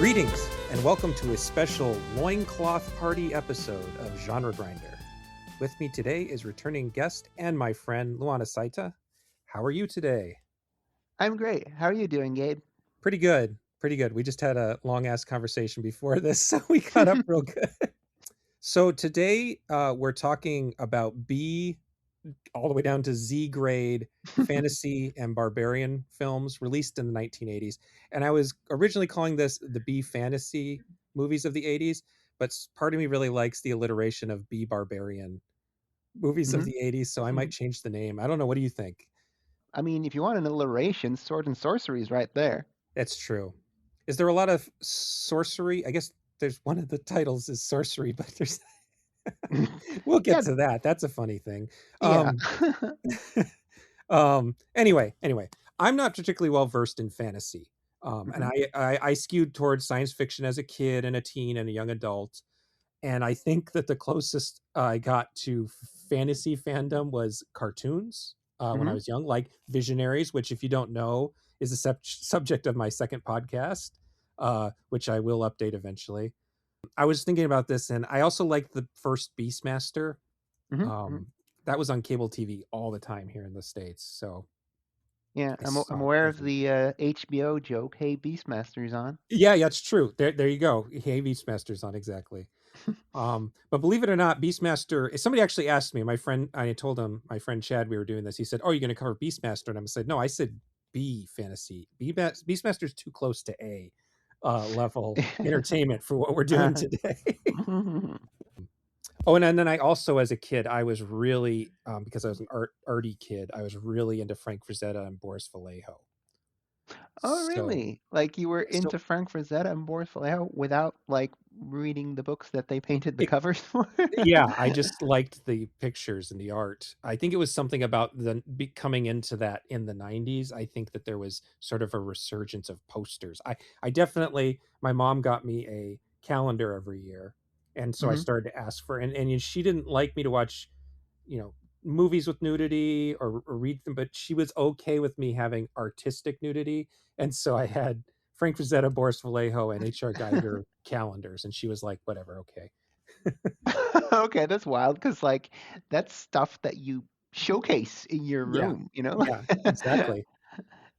Greetings, and welcome to a special loincloth party episode of Genre Grinder. With me today is returning guest and my friend Luana Saitta. How are you today? I'm great. How are you doing, Gabe? Pretty good, pretty good. We just had a long-ass conversation before this, so we got up real good. So today we're talking about B all the way down to Z grade fantasy and barbarian films released in the 1980s. And I was originally calling this the B fantasy movies of the 80s, but part of me really likes the alliteration of B barbarian movies of the 80s, so I might change the name. I don't know. What do you think? I mean, if you want an alliteration, Sword and Sorcery is right there. That's true. Is there a lot of sorcery? I guess there's one of the titles is sorcery, but there's we'll get to that. That's a funny thing. Yeah. Anyway, I'm not particularly well versed in fantasy. And I skewed towards science fiction as a kid and a teen and a young adult. And I think that the closest I got to fantasy fandom was cartoons when I was young, like Visionaries, which, if you don't know, is the subject of my second podcast, which I will update eventually. I was thinking about this, and I also liked the first Beastmaster. That was on cable TV all the time here in the States. So yeah, I'm aware of the HBO joke. Hey, Beastmaster's on. Yeah, it's true. There you go. Hey, Beastmaster's on, exactly. But believe it or not, Beastmaster. Somebody actually asked me. My friend, I told him, my friend Chad, we were doing this. He said, "Oh, you're going to cover Beastmaster?" And I said, "No, I said B fantasy. Beastmaster's too close to A level entertainment for what we're doing today." Oh, and then I also, as a kid, I was really, because I was an arty kid, I was really into Frank Frazetta and Boris Vallejo. Oh, really? Like you were into Frank Frazetta and Boris Vallejo without like reading the books that they painted the covers for? Yeah, I just liked the pictures and the art. I think it was something about coming into that in the 90s. I think that there was sort of a resurgence of posters. I definitely, my mom got me a calendar every year. And so I started to ask for, and she didn't like me to watch, movies with nudity or read them, but she was okay with me having artistic nudity. And so I had Frank Frazetta, Boris Vallejo, and H.R. Geiger calendars. And she was like, whatever, okay. Okay, that's wild because like that's stuff that you showcase in your room, Yeah, exactly.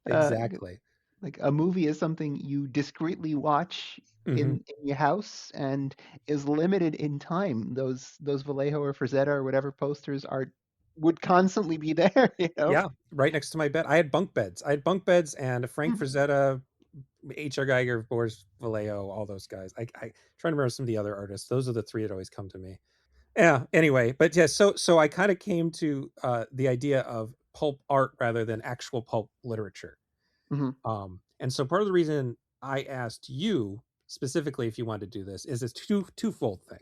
Exactly. Like a movie is something you discreetly watch in your house and is limited in time. Those Vallejo or Frazetta or whatever posters would constantly be there, Yeah, right next to my bed. I had bunk beds. And a Frank Frazetta, H.R. Geiger, Boris Vallejo, all those guys. I try to remember some of the other artists. Those are the three that always come to me. Yeah, anyway, but yeah, so I kind of came to the idea of pulp art rather than actual pulp literature. And so part of the reason I asked you specifically if you wanted to do this is it's twofold thing.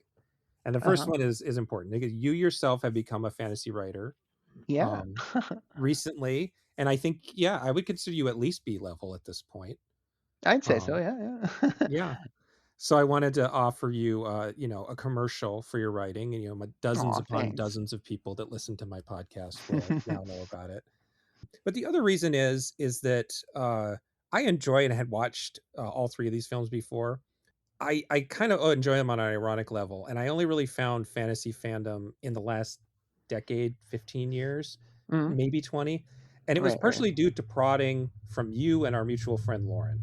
And the first one is important because you yourself have become a fantasy writer recently. And I think, I would consider you at least B level at this point. I'd say so, yeah. Yeah. So I wanted to offer you, a commercial for your writing, and dozens upon dozens of people that listen to my podcast will now know about it. But the other reason is that I enjoy and had watched all three of these films before. I kind of enjoy them on an ironic level, and I only really found fantasy fandom in the last decade, 15 years, maybe 20. And it was partially due to prodding from you and our mutual friend Lauren.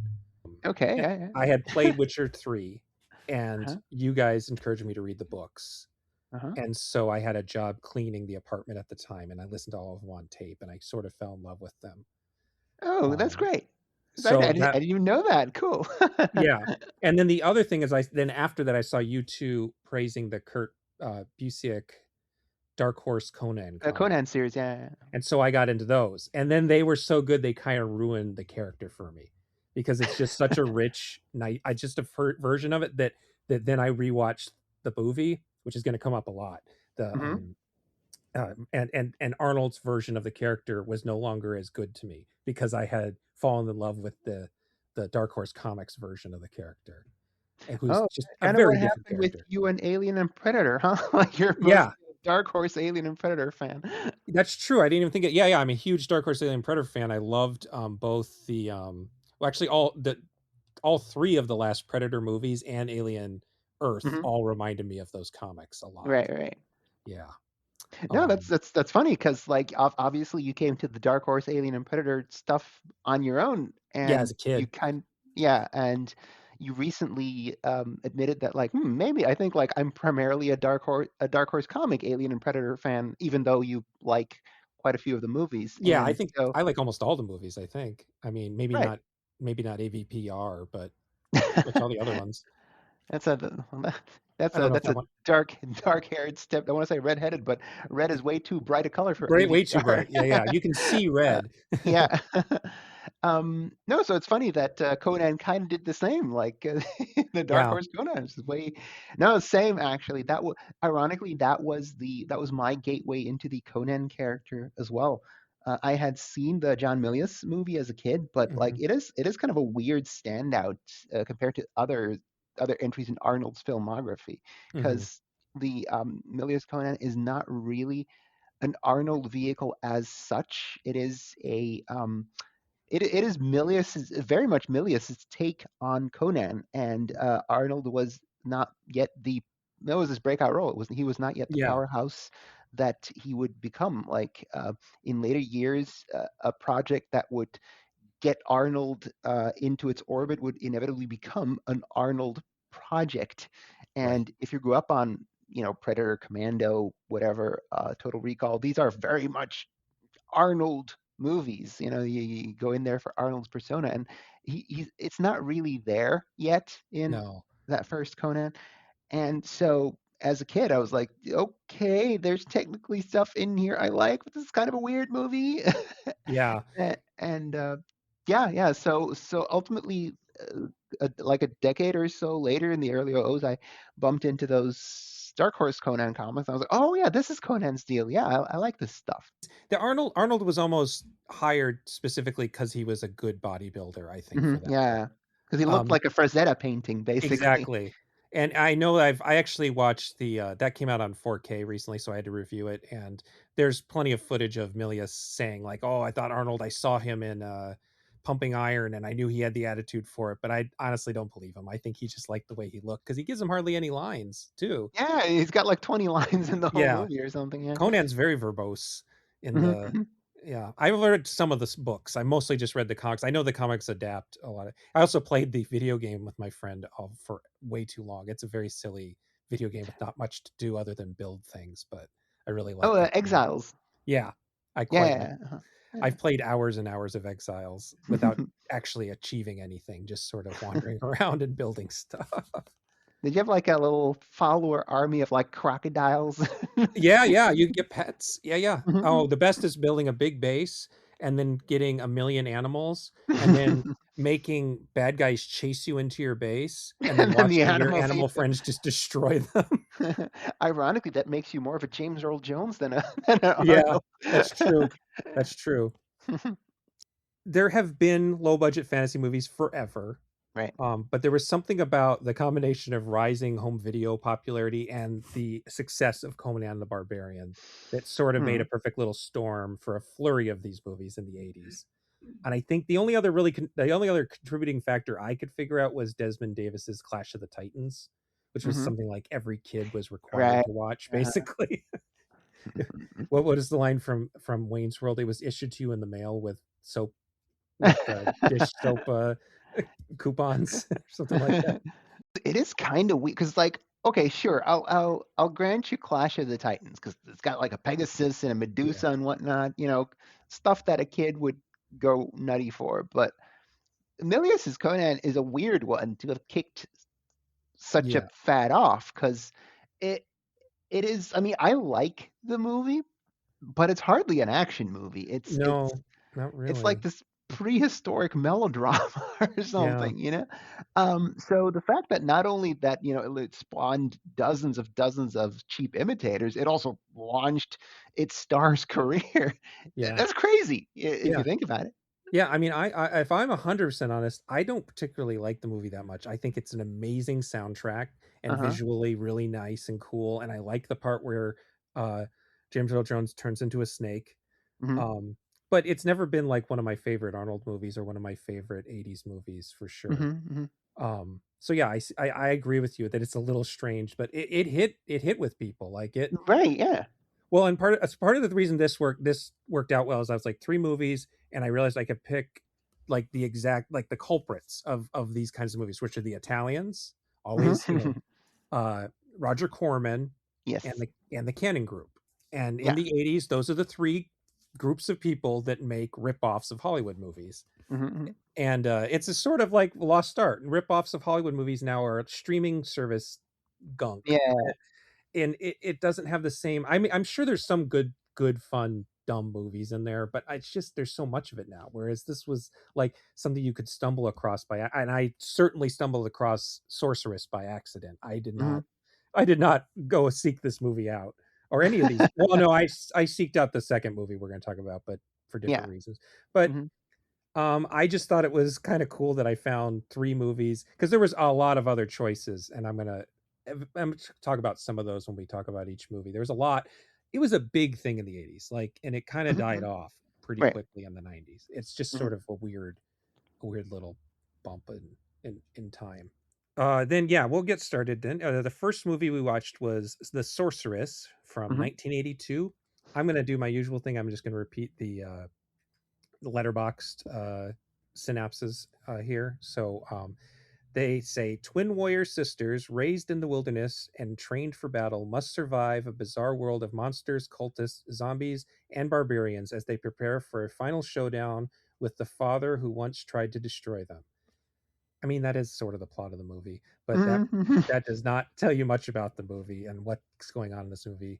Okay, yeah. I had played Witcher 3, and you guys encouraged me to read the books. And so I had a job cleaning the apartment at the time, and I listened to all of them on tape, and I sort of fell in love with them. Oh, that's great. So I didn't even know that. Cool. Yeah. And then the other thing is after that I saw you two praising the Kurt Busiek Dark Horse Conan Conan series, yeah. And so I got into those. And then they were so good they kind of ruined the character for me because it's just such a rich just a version of it that then I rewatched the movie, which is going to come up a lot. And Arnold's version of the character was no longer as good to me because I had fallen in love with the Dark Horse Comics version of the character, who's just a very different character. With you and Alien and Predator, huh? Like you're a Dark Horse, Alien, and Predator fan. That's true. I didn't even think it. Yeah. I'm a huge Dark Horse, Alien, Predator fan. I loved both the actually all the all three of the last Predator movies and Alien Earth Hmm. all reminded me of those comics a lot. Right, right. Yeah. No, Um, that's funny because like obviously you came to the Dark Horse Alien and Predator stuff on your own, yeah, as and a you kid. yeah, and you recently admitted that like maybe I think like I'm primarily a Dark Horse comic Alien and Predator fan, even though you like quite a few of the movies, Yeah, I and think so I like almost all the movies, I think. I mean, right. maybe not AVPR, but pretty much all the other ones. That's a I don't know if that's that a one dark haired step. I want to say redheaded, but red is way too bright a color for way too AVPR. bright. Yeah, yeah. You can see Uh, red. yeah. No, so it's funny that Conan kind of did the same. Like the Dark Yeah. Horse Conan is way no same actually. That was ironically that was my gateway into the Conan character as well. I had seen the John Milius movie as a kid, but like Mhm. it is kind of a weird standout compared to other entries in Arnold's filmography Mhm. because the Milius Conan is not really an Arnold vehicle as such. It is a it is Milius's very much Milius's take on Conan, and Arnold was not yet the that was his breakout role. It was he was not yet the Yeah, powerhouse that he would become. Like in later years, a project that would get Arnold into its orbit would inevitably become an Arnold project. right. And if you grew up on Predator, Commando, whatever, Total Recall, these are very much Arnold movies. You go in there for Arnold's persona, and he's it's not really there yet in No. that first Conan. And so as a kid, I was like, okay, there's technically stuff in here I like, but this is kind of a weird movie. Yeah. And yeah, yeah. So ultimately, like a decade or so later in the early O's, I bumped into those Dark Horse Conan comics. I was like, oh yeah, this is Conan's deal. Yeah, I like this stuff. The Arnold was almost hired specifically because he was a good bodybuilder, I think, Hmm. for that role. Yeah, because he looked Um, like a Frazetta painting, basically. exactly. And I know I actually watched the that came out on 4K recently, so I had to review it. And there's plenty of footage of Milius saying like, "Oh, I thought Arnold. I saw him in Pumping Iron, and I knew he had the attitude for it." But I honestly don't believe him. I think he just liked the way he looked because he gives him hardly any lines too. Yeah, he's got like 20 lines in the whole Yeah, movie or something. Yeah. Conan's very verbose in Hmm. the Hmm. yeah. I've read some of the books. I mostly just read the comics. I know the comics adapt a lot. I also played the video game with my friend for way too long. It's a very silly video game with not much to do other than build things, but I really Oh, liked it. Exiles. Yeah, I Yeah, quite like yeah, it. yeah. I've played hours and hours of Exiles without actually achieving anything, just sort of wandering around and building stuff. Did you have like a little follower army of like crocodiles? Yeah, yeah, you get pets. Yeah, yeah. Oh, Mhm. the best is building a big base and then getting a million animals and then making bad guys chase you into your base and then And then the watching your animals animal eat them. friends just destroy them. Ironically, that makes you more of a James Earl Jones than a than an Yeah, Arnold. that's true. That's true. There have been low budget fantasy movies forever. Right. But there was something about the combination of rising home video popularity and the success of Conan the Barbarian that sort of made Hmm. a perfect little storm for a flurry of these movies in the 80s. And I think the only other contributing factor I could figure out was Desmond Davis's Clash of the Titans, which was Hmm. something like every kid was required Right. to watch, Uh-huh. basically. What is the line from Wayne's World? It was issued to you in the mail with soap with dish soap coupons or something like that. It is kind of weird because, like, okay, sure, I'll grant you Clash of the Titans because it's got like a Pegasus and a Yeah, Medusa and whatnot, stuff that a kid would go nutty for. But Milius's Conan is a weird one to have kicked such a yeah. fad off because it it is. I mean, I like the movie, but it's hardly an action movie. No, not It's like really. this prehistoric melodrama or Yeah, something. So the fact that not only that, it spawned dozens of cheap imitators, it also launched its star's career. yeah, That's crazy if you yeah, think about it. yeah. I mean, I if I'm 100% honest, I don't particularly like the movie that much. I think it's an amazing soundtrack and Uh-huh. visually really nice and cool. And I like the part where uh, James Earl Jones turns into a snake. Hmm. Um, but it's never been like one of my favorite Arnold movies or one of my favorite 80s movies for sure. Hmm. So yeah, I agree with you that it's a little strange, but it hit with people like it. Right, yeah. Well, and part of the reason this worked out well is I was like three movies, and I realized I could pick like the exact like the culprits of these kinds of movies, which are the Italians, always, Hmm. uh, Roger Corman, Yes. and the Cannon Group. And in Yeah. the 80s, those are the three groups of people that make rip-offs of Hollywood movies. Hmm. And it's a sort of like lost art. Rip-offs of Hollywood movies now are streaming service gunk. Yeah. And it doesn't have the same. I mean, I'm sure there's some good fun dumb movies in there, but it's just there's so much of it now, whereas this was like something you could stumble across and I certainly stumbled across Sorceress by accident. Hmm. I did not go seek this movie out or any of these. Well, no, I seeked out the second movie we're going to talk about, but for Yeah. different reasons. But Hmm. I just thought it was kind of cool that I found three movies because there was a lot of other choices, and I'm gonna talk about some of those when we talk about each movie. There was a lot. It was a big thing in the 80s, like, and it kind of died Hmm. off pretty Right. quickly in the 90s. It's just Hmm. sort of a weird little bump in time. Then yeah, we'll get started then. The first movie we watched was The Sorceress from Hmm. 1982. I'm gonna do my usual thing. I'm just gonna repeat the letterboxed synapses here. So they say twin warrior sisters raised in the wilderness and trained for battle must survive a bizarre world of monsters, cultists, zombies, and barbarians as they prepare for a final showdown with the father who once tried to destroy them. I mean, that is sort of the plot of the movie, but Hmm. that does not tell you much about the movie and what's going on in this movie,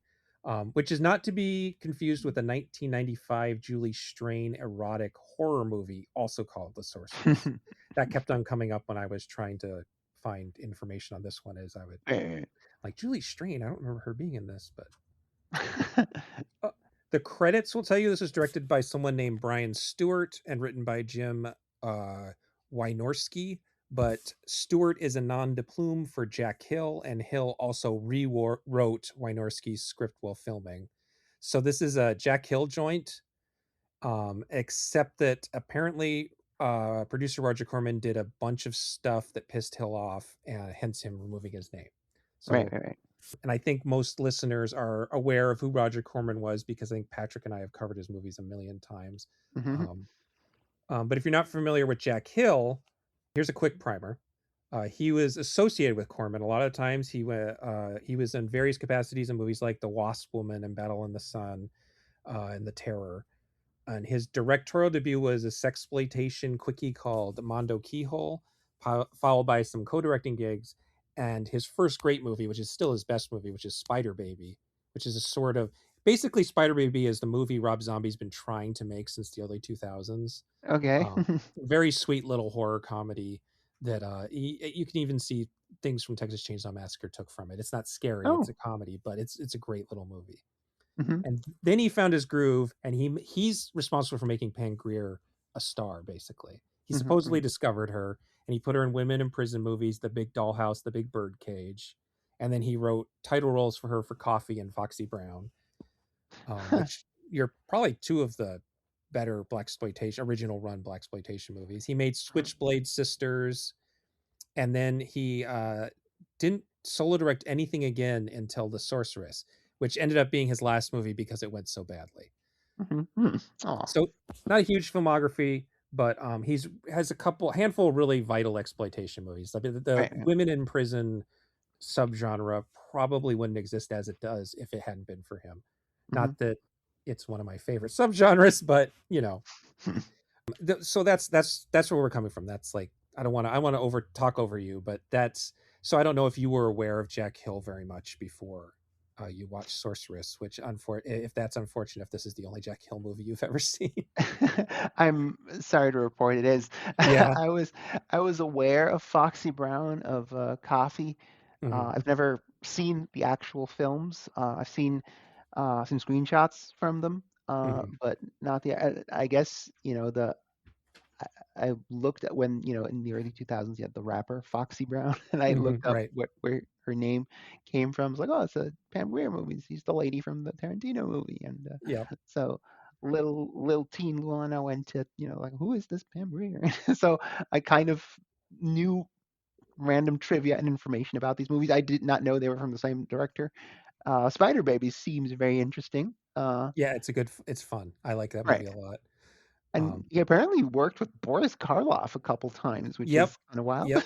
which is not to be confused with a 1995 Julie Strain erotic horror movie, also called The Sorceress. That kept on coming up when I was trying to find information on this one. As I would Right. like Julie Strain, I don't remember her being in this, but Right. uh, the credits will tell you this was directed by someone named Brian Stewart and written by Jim Wynorski. But Stewart is a non de plume for Jack Hill, and Hill also rewrote Wynorski's script while filming. So this is a Jack Hill joint, except that apparently producer Roger Corman did a bunch of stuff that pissed Hill off, and hence him removing his name. Right. So, Right. and I think most listeners are aware of who Roger Corman was because I think Patrick and I have covered his movies a million times. Hmm. Um, but if you're not familiar with Jack Hill, here's a quick primer. He was associated with Corman. A lot of times he was in various capacities in movies like The Wasp Woman and Battle in the Sun and The Terror. And his directorial debut was a sexploitation quickie called Mondo Keyhole, followed by some co-directing gigs. And his first great movie, which is still his best movie, which is Spider Baby, which is a sort of basically Spider Baby is the movie Rob Zombie's been trying to make since the early 2000s. Okay. Very sweet little horror comedy that you can even see things from Texas Chainsaw Massacre took from it. It's not scary; it's Oh. a comedy, but it's a great little movie. Hmm. And then he found his groove, and he's responsible for making Pam Grier a star. Basically, he supposedly Hmm. discovered her, and he put her in women in prison movies, The Big Dollhouse, The Big Birdcage, and then he wrote title roles for her for Coffee and Foxy Brown, which you're probably two of the better blaxploitation original run blaxploitation movies. He made Switchblade Sisters, and then he didn't solo direct anything again until The Sorceress, which ended up being his last movie because it went so badly. Hmm. Oh. So not a huge filmography, but he's has a handful of really vital exploitation movies. Like the Right. women in prison subgenre probably wouldn't exist as it does if it hadn't been for him. Hmm. Not that it's one of my favorite subgenres, but so that's where we're coming from. That's like I want to over talk over you, but that's so I don't know if you were aware of Jack Hill very much before you watched Sorceress, which if that's unfortunate, if this is the only Jack Hill movie you've ever seen. I'm sorry to report it is. Yeah. I was aware of Foxy Brown of Coffee. Hmm. I've never seen the actual films. I've seen some screenshots from them, Hmm. but not the. I guess the I looked at when in the early 2000s you had the rapper Foxy Brown, and I Hmm. looked up Right. where her name came from. It's like, oh, it's a Pam Grier movie. She's the lady from the Tarantino movie, and Yeah. so. little teen Luana went to, like, who is this Barbarian? So I kind of knew random trivia and information about these movies. I did not know they were from the same director. Spider Baby seems very interesting. Yeah, it's fun. I like that movie Right. a lot. And Um, he apparently worked with Boris Karloff a couple times, which yep, is kind of wild. yep.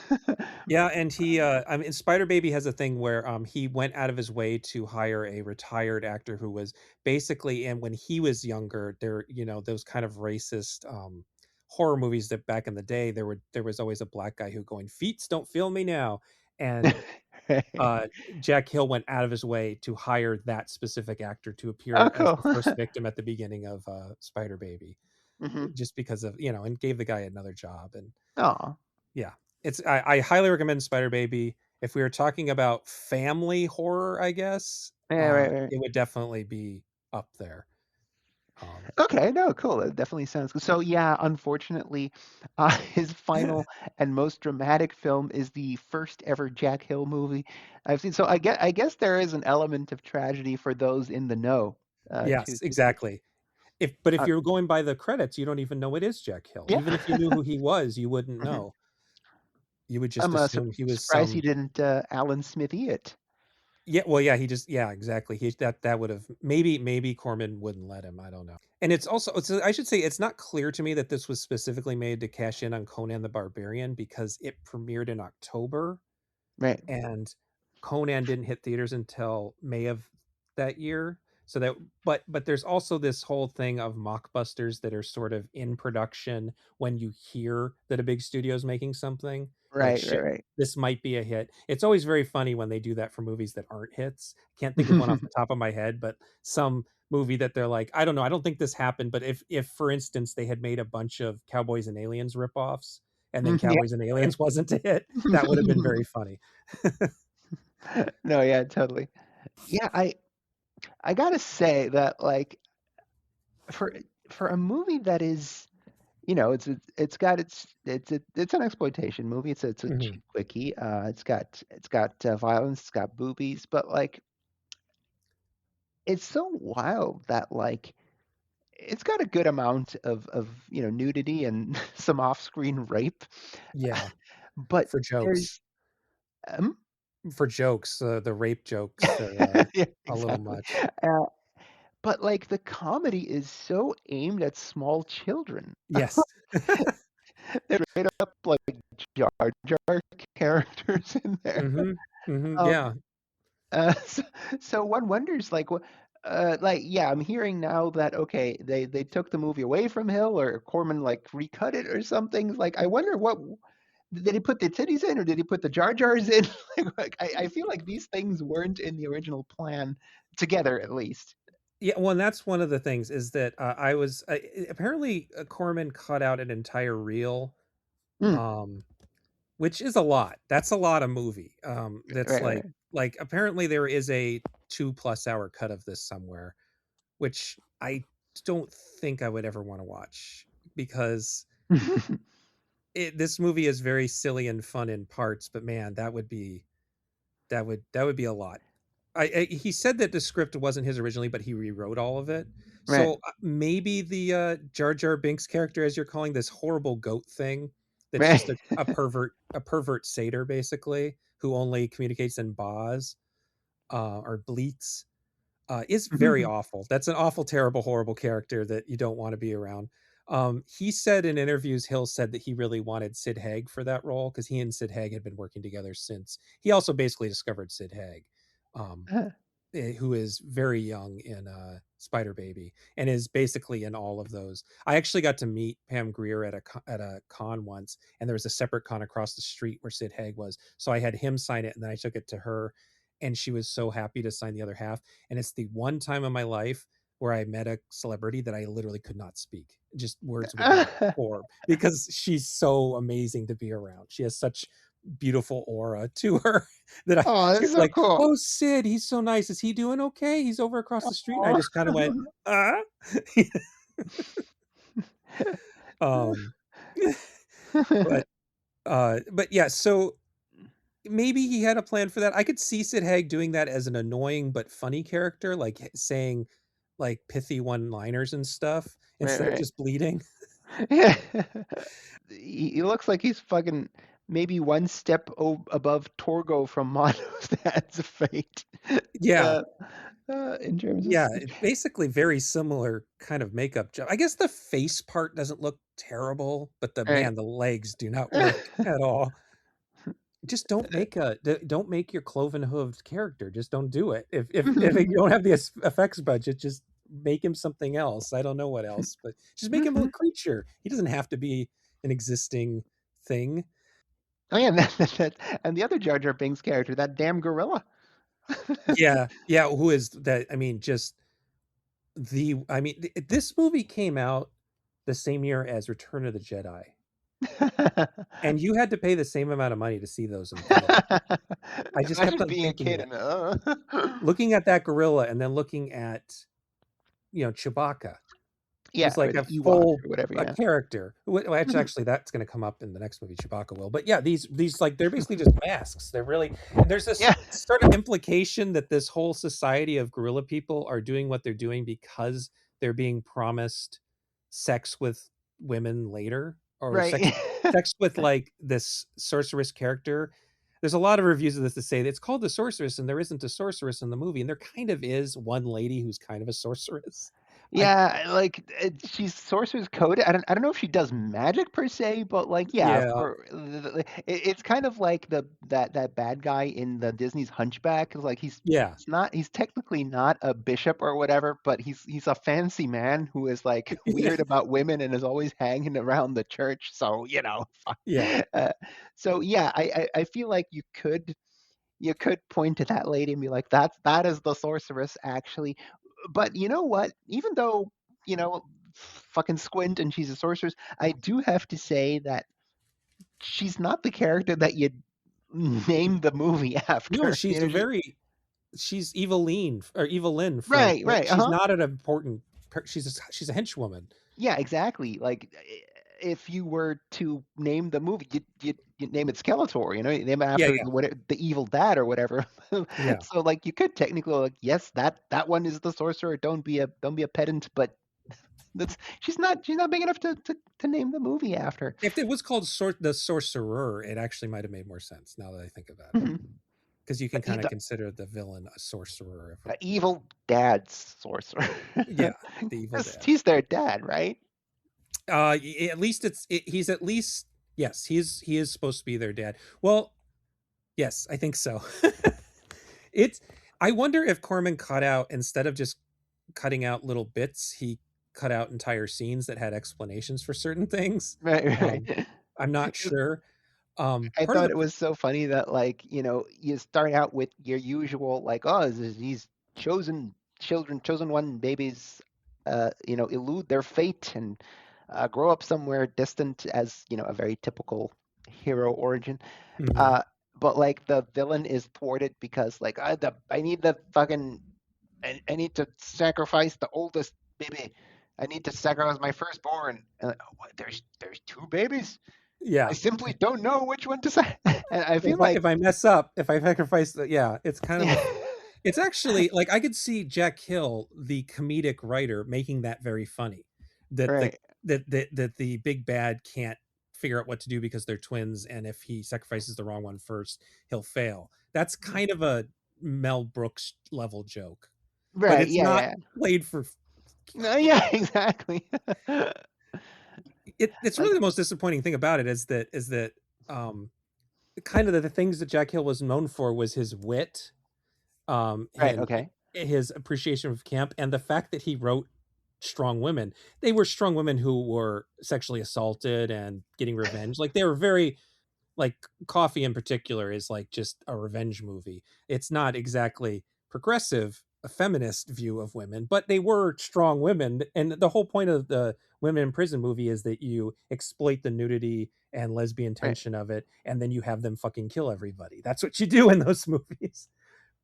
Yeah, and he, I mean, Spider Baby has a thing where he went out of his way to hire a retired actor who was basically, and when he was younger, there, those kind of racist horror movies that back in the day, there was always a black guy who going, "Feets don't feel me now," and uh, Jack Hill went out of his way to hire that specific actor to Oh, appear as cool. the first victim at the beginning of Spider Baby, Hmm. just because of and gave the guy another job. And Oh, yeah, I highly recommend Spider Baby. If we were talking about family horror, I guess yeah, right, right. it would definitely be up there. Um, Okay, no, cool. That definitely sounds good. So yeah, unfortunately, his final and most dramatic film is the first ever Jack Hill movie I've seen. So I guess there is an element of tragedy for those in the know. To yes, such. exactly. If Uh, you're going by the credits, you don't even know it is Jack Hill. yeah. Even if you knew who he was, you wouldn't Mhm. know. You would just I'm assume he was surprised he some. didn't Alan Smithy it. Yeah, well, yeah, he just yeah, exactly. That would have maybe Corman wouldn't let him. I don't know. And I should say it's not clear to me that this was specifically made to cash in on Conan the Barbarian because it premiered in October Right. and Conan didn't hit theaters until May of that year. So that but there's also this whole thing of mockbusters that are sort of in production when you hear that a big studio is making something like Right, right, shit, right. this might be a hit. It's always very funny when they do that for movies that aren't hits. Can't think of one off the top of my head, but some movie that they're like, I don't know, I don't think this happened, but if for instance they had made a bunch of Cowboys and Aliens ripoffs and then Yeah. Cowboys and Aliens wasn't a hit, that would have been very funny. No, yeah, totally. Yeah, I gotta say that, like, for for a movie that is, it's got it's an exploitation movie. It's a Mhm. cheap quickie. It's got violence. It's got boobies, but like it's so wild that like it's got a good amount of nudity and some off-screen rape, Yeah, but for jokes. there's um, For jokes, the rape jokes are, yeah, a little exactly. much. Uh, but like the comedy is so aimed at small children. Yes. They made up like Jar Jar characters in there. Mhm, mhm, Um, yeah. so, so one wonders, like, what, yeah, I'm hearing now that okay, they took the movie away from Hill, or Corman like recut it or something. Like, I wonder what did he put the titties in, or did he put the Jar Jars in? I feel like these things weren't in the original plan together, at least. Yeah, well, and that's one of the things is that, apparently, Corman cut out an entire reel, Mm, um, which is a lot. That's a lot of movie, that's right, right. apparently there is a 2+ hour cut of this somewhere, which I don't think I would ever wanna watch because this movie is very silly and fun in parts, but man, that would be a lot. He said that the script wasn't his originally, but he rewrote all of it. Right. So maybe the Jar Jar Binks character, as you're calling this horrible goat thing, that's just Right. a pervert satyr basically, who only communicates in Boz or bleats, is very awful. That's an awful, terrible, horrible character that you don't want to be around. He said in interviews, Hill said that he really wanted Sid Haig for that role because he and Sid Haig had been working together since he also basically discovered Sid Haig, um, who is very young in Spider Baby and is basically in all of those. I actually got to meet Pam Grier at a con once, and there was a separate con across the street where Sid Haig was. So I had him sign it, and then I took it to her, and she was so happy to sign the other half. And it's the one time in my life where I met a celebrity that I literally could not speak. Just words would not form because she's so amazing to be around. She has such beautiful aura to her that I Oh, that's she's so like, cool. "Oh, Sid, he's so nice. Is he doing okay? He's over across the street." And I Aw. just kind of went, um, but but yeah, so maybe he had a plan for that. I could see Sid Haig doing that as an annoying but funny character, like saying like pithy one-liners and stuff Right, instead of right. just bleeding. Yeah. He looks like he's fucking maybe one step above Torgo from Mono's Hands of Fate. Yeah. Uh, in terms of Yeah, speech. basically very similar kind of makeup job. I guess the face part doesn't look terrible, but the Right. man, the legs do not work at all. Just don't make your cloven hooved character. Just don't do it. If you don't have the effects budget, just make him something else. I don't know what else, but just make him a creature. He doesn't have to be an existing thing. Oh yeah, and the other Jar Jar Binks character, that damn gorilla. Yeah, yeah. Who is that? I mean, just I mean, this movie came out the same year as Return of the Jedi, and you had to pay the same amount of money to see those in theater. I just kept Imagine on being a thinking kid it. and Looking at that gorilla and then looking at, Chewbacca, yeah, who's like or the a Ewok full or whatever. a Yeah. character. Well, actually, that's going to come up in the next movie. Chewbacca will, but yeah, these like they're basically just masks. They're really, and there's this Yeah. sort of implication that this whole society of gorilla people are doing what they're doing because they're being promised sex with women later, or sex Right. sex with like this sorceress character. There's a lot of reviews of this that say it's called the sorceress and there isn't a sorceress in the movie, and there kind of is one lady who's kind of a sorceress. I Yeah, like, she's sorcerer's coded. I don't know if she does magic per se, but, like, yeah, Yeah, for it's kind of like that bad guy in the Disney's Hunchback. 'Cause, like, yeah. he's technically not a bishop or whatever, but he's a fancy man who is, like, Yeah, weird about women and is always hanging around the church, so, yeah. uh, so, yeah, I feel like you could point to that lady and be like, that is the sorceress, actually. But you know what? Even though, you know, fucking Squint and she's a sorceress, I do have to say that she's not the character that you'd name the movie No, after. You she's know, she's Eveline or Evelyn from, right, like, right, she's uh-huh. not an important she's a henchwoman. Yeah, exactly. Like, if you were to name the movie, you'd name it Skeletor, you name it Yeah, after yeah, the evil dad or whatever. yeah. So, like, you could technically, like, yes, that one is the sorcerer. Don't be a pedant, but that's she's not big enough to name the movie after. If it was called the Sorcerer, it actually might have made more sense now that I think about it, Mhm. because you can The, kind of the, consider the villain a sorcerer. If the evil dad's sorcerer. yeah, the evil 'Cause dad. he's their dad, right? At least he's at least, yes, he is supposed to be their dad. Well, yes, I think so. It's I wonder if Corman cut out, instead of just cutting out little bits, he cut out entire scenes that had explanations for certain things. Right, Um, right. I'm not sure. I Part of thought the it was so funny that, like, you start out with your usual, like, oh, these chosen children, chosen one babies, elude their fate and grow up somewhere distant as, a very typical hero origin. Mhm. Uh, but like the villain is thwarted because like I need the fucking I need to sacrifice the oldest baby. I need to sacrifice my firstborn. And like, oh, what? There's two babies. I Yeah. simply don't know which one to say. And I feel like, If I mess up, if I sacrifice the, yeah, it's kind of yeah, a, it's actually like I could see Jack Hill, the comedic writer, making that very funny. That right, that the big bad can't figure out what to do because they're twins, and if he sacrifices the wrong one first, he'll fail. That's kind of a Mel Brooks level joke, but right, it's yeah, not yeah. played for. No, yeah, exactly. It's really Like, the most disappointing thing about it is that um kind of the things that Jack Hill was known for was his wit, right, and okay, his appreciation of camp, and the fact that he wrote strong women. They were strong women who were sexually assaulted and getting revenge. Like, they were very, like, Coffee in particular is like just a revenge movie. It's not exactly progressive, a feminist view of women, but they were strong women. And the whole point of the Women in Prison movie is that you exploit the nudity and lesbian right, tension of it, and then you have them fucking kill everybody. That's what you do in those movies.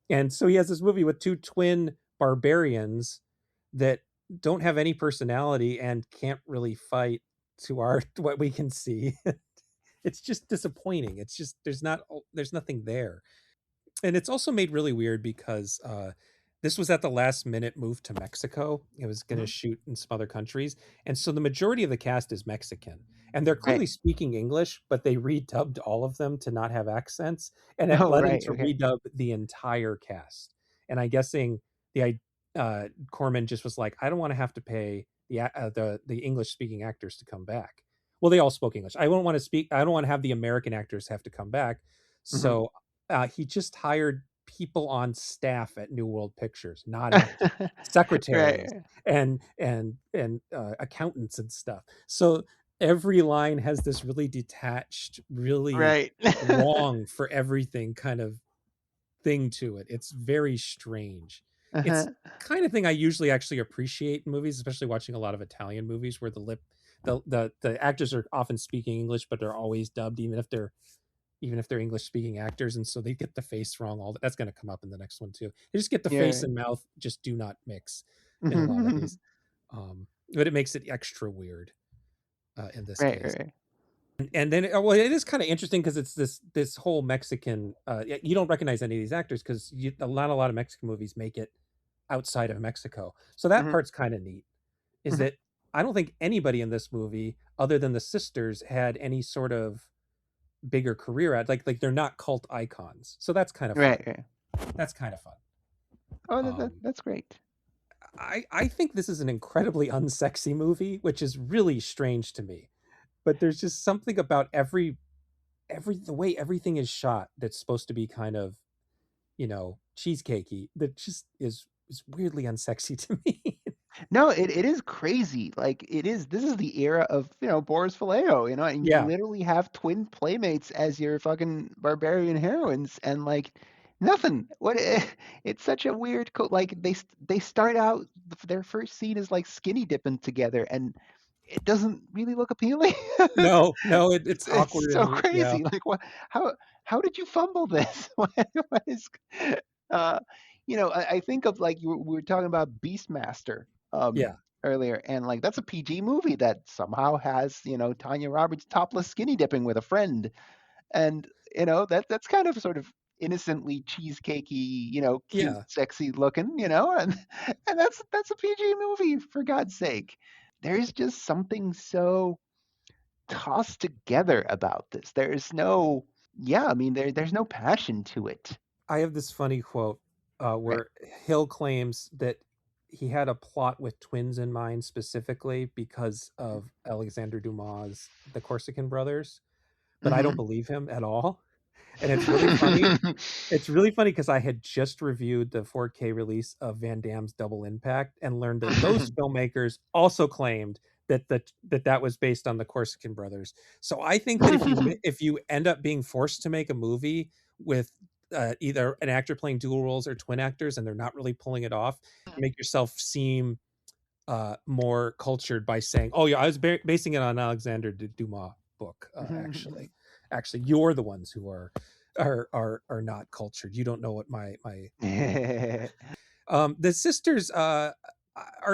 And so he has this movie with two twin barbarians that don't have any personality and can't really fight, to our what we can see. It's just disappointing. It's just there's nothing there. And it's also made really weird because this was at the last minute move to Mexico. It was going to Mhm. shoot in some other countries. And so the majority of the cast is Mexican. And they're Right. clearly speaking English, but they redubbed all of them to not have accents. And it Oh, led them right. to Okay. redub the entire cast. And I'm guessing Corman just was like, I don't want to have to pay the English speaking actors to come back. Well, they all spoke English. I don't want to speak. I don't want to have the American actors have to come back. Mhm. So he just hired people on staff at New World Pictures, not actors, secretaries Right. and accountants and stuff. So every line has this really detached, really Right. wrong for everything kind of thing to it. It's very strange. It's Uh-huh. kind of thing I usually actually appreciate in movies, especially watching a lot of Italian movies where the actors are often speaking English, but they're always dubbed, even if they're English speaking actors, and so they get the face wrong. All that's going to come up in the next one too. They just get the face Yeah. and mouth just do not mix in a lot of Right. these, but it makes it extra weird in this Right. case. Right. And then well, it is kind of interesting because it's this whole Mexican. You don't recognize any of these actors because not a lot of Mexican movies make it outside of Mexico. So that Mhm. part's kind of neat. Is Mhm. that I don't think anybody in this movie, other than the sisters, had any sort of bigger career at like they're not cult icons. So that's kind of Right. fun. Right. That's kind of fun. Oh, Um, that's great. I think this is an incredibly unsexy movie, which is really strange to me. But there's just something about every the way everything is shot that's supposed to be kind of cheesecakey that just is weirdly unsexy to me. No, it is crazy. Like it is. This is the era of Boris Vallejo. And you Yeah, literally have twin playmates as your fucking barbarian heroines, and like nothing. What? It's such a weird. Like they start out their first scene is like skinny dipping together, and it doesn't really look appealing. no, It's it's it's awkward so and yeah, crazy. Like what? How did you fumble this? What is? Uh, I think of like we were talking about Beastmaster yeah, earlier, and like that's a PG movie that somehow has Tanya Roberts topless skinny dipping with a friend, and that's kind of sort of innocently cheesecakey, cute, yeah. sexy looking, and and that's a PG movie for God's sake. There's just something so tossed together about this. There's no, yeah, I mean there's no passion to it. I have this funny quote Right. where Hill claims that he had a plot with twins in mind specifically because of Alexander Dumas' The Corsican Brothers, but I don't Hmm. believe him at all. And it's really funny. It's really funny because I had just reviewed the 4K release of Van Damme's Double Impact and learned that those filmmakers also claimed that was based on the Corsican Brothers. So I think that if you end up being forced to make a movie with either an actor playing dual roles or twin actors, and they're not really pulling it off, make yourself seem more cultured by saying, "Oh yeah, I was basing it on Alexander Dumas book." Actually, you're the ones who are not cultured. You don't know what my the sisters are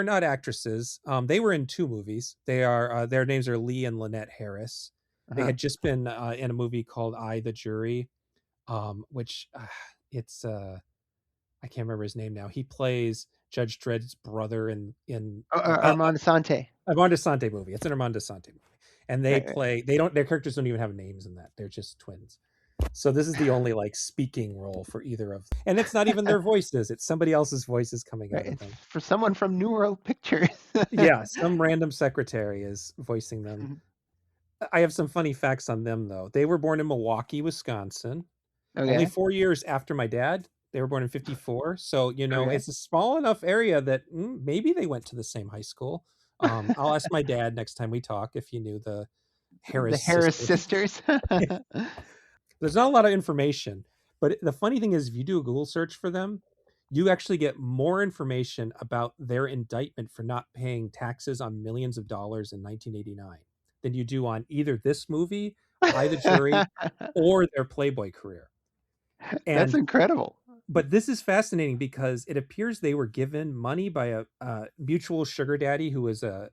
not actresses. They were in two movies. They are their names are Lee and Lynette Harris. They Uh-huh. had just been in a movie called I, the Jury, which it's I can't remember his name now. He plays Judge Dredd's brother in Armand Sante. Armando Sante movie. It's an Armando Sante movie, and Right, right. they don't their characters don't even have names in that. They're just twins. So this is the only like speaking role for either of them. And it's not even their voices, it's somebody else's voices coming Right. out of It's them. for someone from New World Pictures. Yeah, some random secretary is voicing them. I have some funny facts on them though. They were born in Milwaukee, Wisconsin, only Okay. 4 years after my dad. They were born in 54. So, Okay. it's a small enough area that maybe they went to the same high school. I'll ask my dad next time we talk if he knew the The Harris Harris sisters. sisters. There's not a lot of information, but the funny thing is, if you do a Google search for them, you actually get more information about their indictment for not paying taxes on millions of dollars in 1989 than you do on either this movie, I, the Jury, or their Playboy career. That's And incredible. but this is fascinating because it appears they were given money by a mutual sugar daddy who was a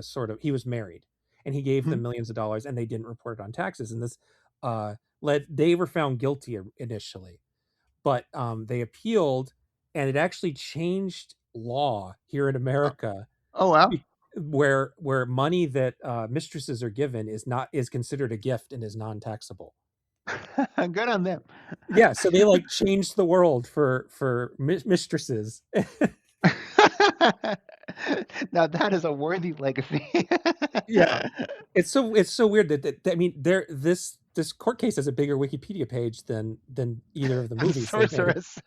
sort of he was married, and he gave them millions of dollars, and they didn't report it on taxes. And this led they were found guilty initially, but they appealed, and it actually changed law here in Oh, America, oh wow. be- where money that mistresses are given is considered a gift and is non-taxable. Good on them. Yeah, so they like changed the world for mistresses. Now that is a worthy legacy. Yeah, it's so weird that I mean this court case has a bigger Wikipedia page than either of the movies they made. Sorceress.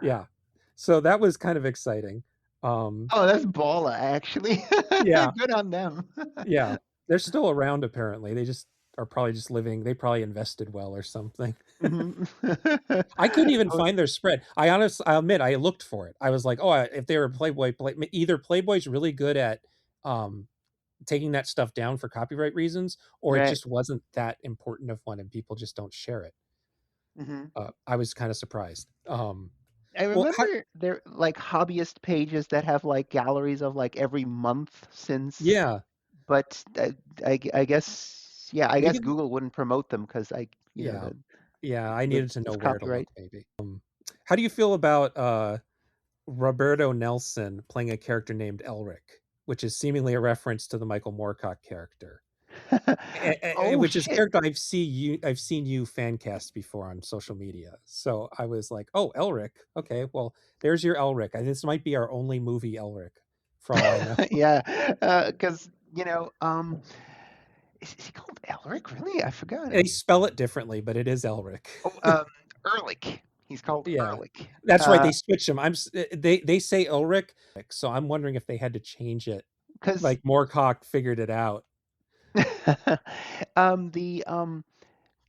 Yeah, so that was kind of exciting. Oh, that's baller, actually. Yeah, Good on them. yeah, they're still around apparently. They just are probably just living. They probably invested well or something. Mhm. I couldn't even Oh, find their spread. I'll admit, I looked for it. I was like, oh, if they were either Playboy's really good at um, taking that stuff down for copyright reasons, or it right. just wasn't that important of one, and people just don't share it. Mhm. I was kind of surprised. I Well, how, remember there like hobbyist pages that have like galleries of like every month since, yeah, but I guess yeah, I guess maybe, Google wouldn't promote them because I you know yeah, yeah. I needed to know it's where to look, copyright. maybe. How do you feel about Roberto Nelson playing a character named Elric, which is seemingly a reference to the Michael Moorcock character? Oh Which is a shit. character I've seen you fan cast before on social media. So I was like, oh, Elric. Okay, well, there's your Elric. This might be our only movie Elric, for all I know. Yeah, because is he called Elric? Really? I forgot. They spell it differently, but it is Elric. Oh, Ehrlich. He's called Yeah, Ehrlich. that's right. They switch them. They say Elric, so I'm wondering if they had to change it. Because Like Moorcock figured it out. the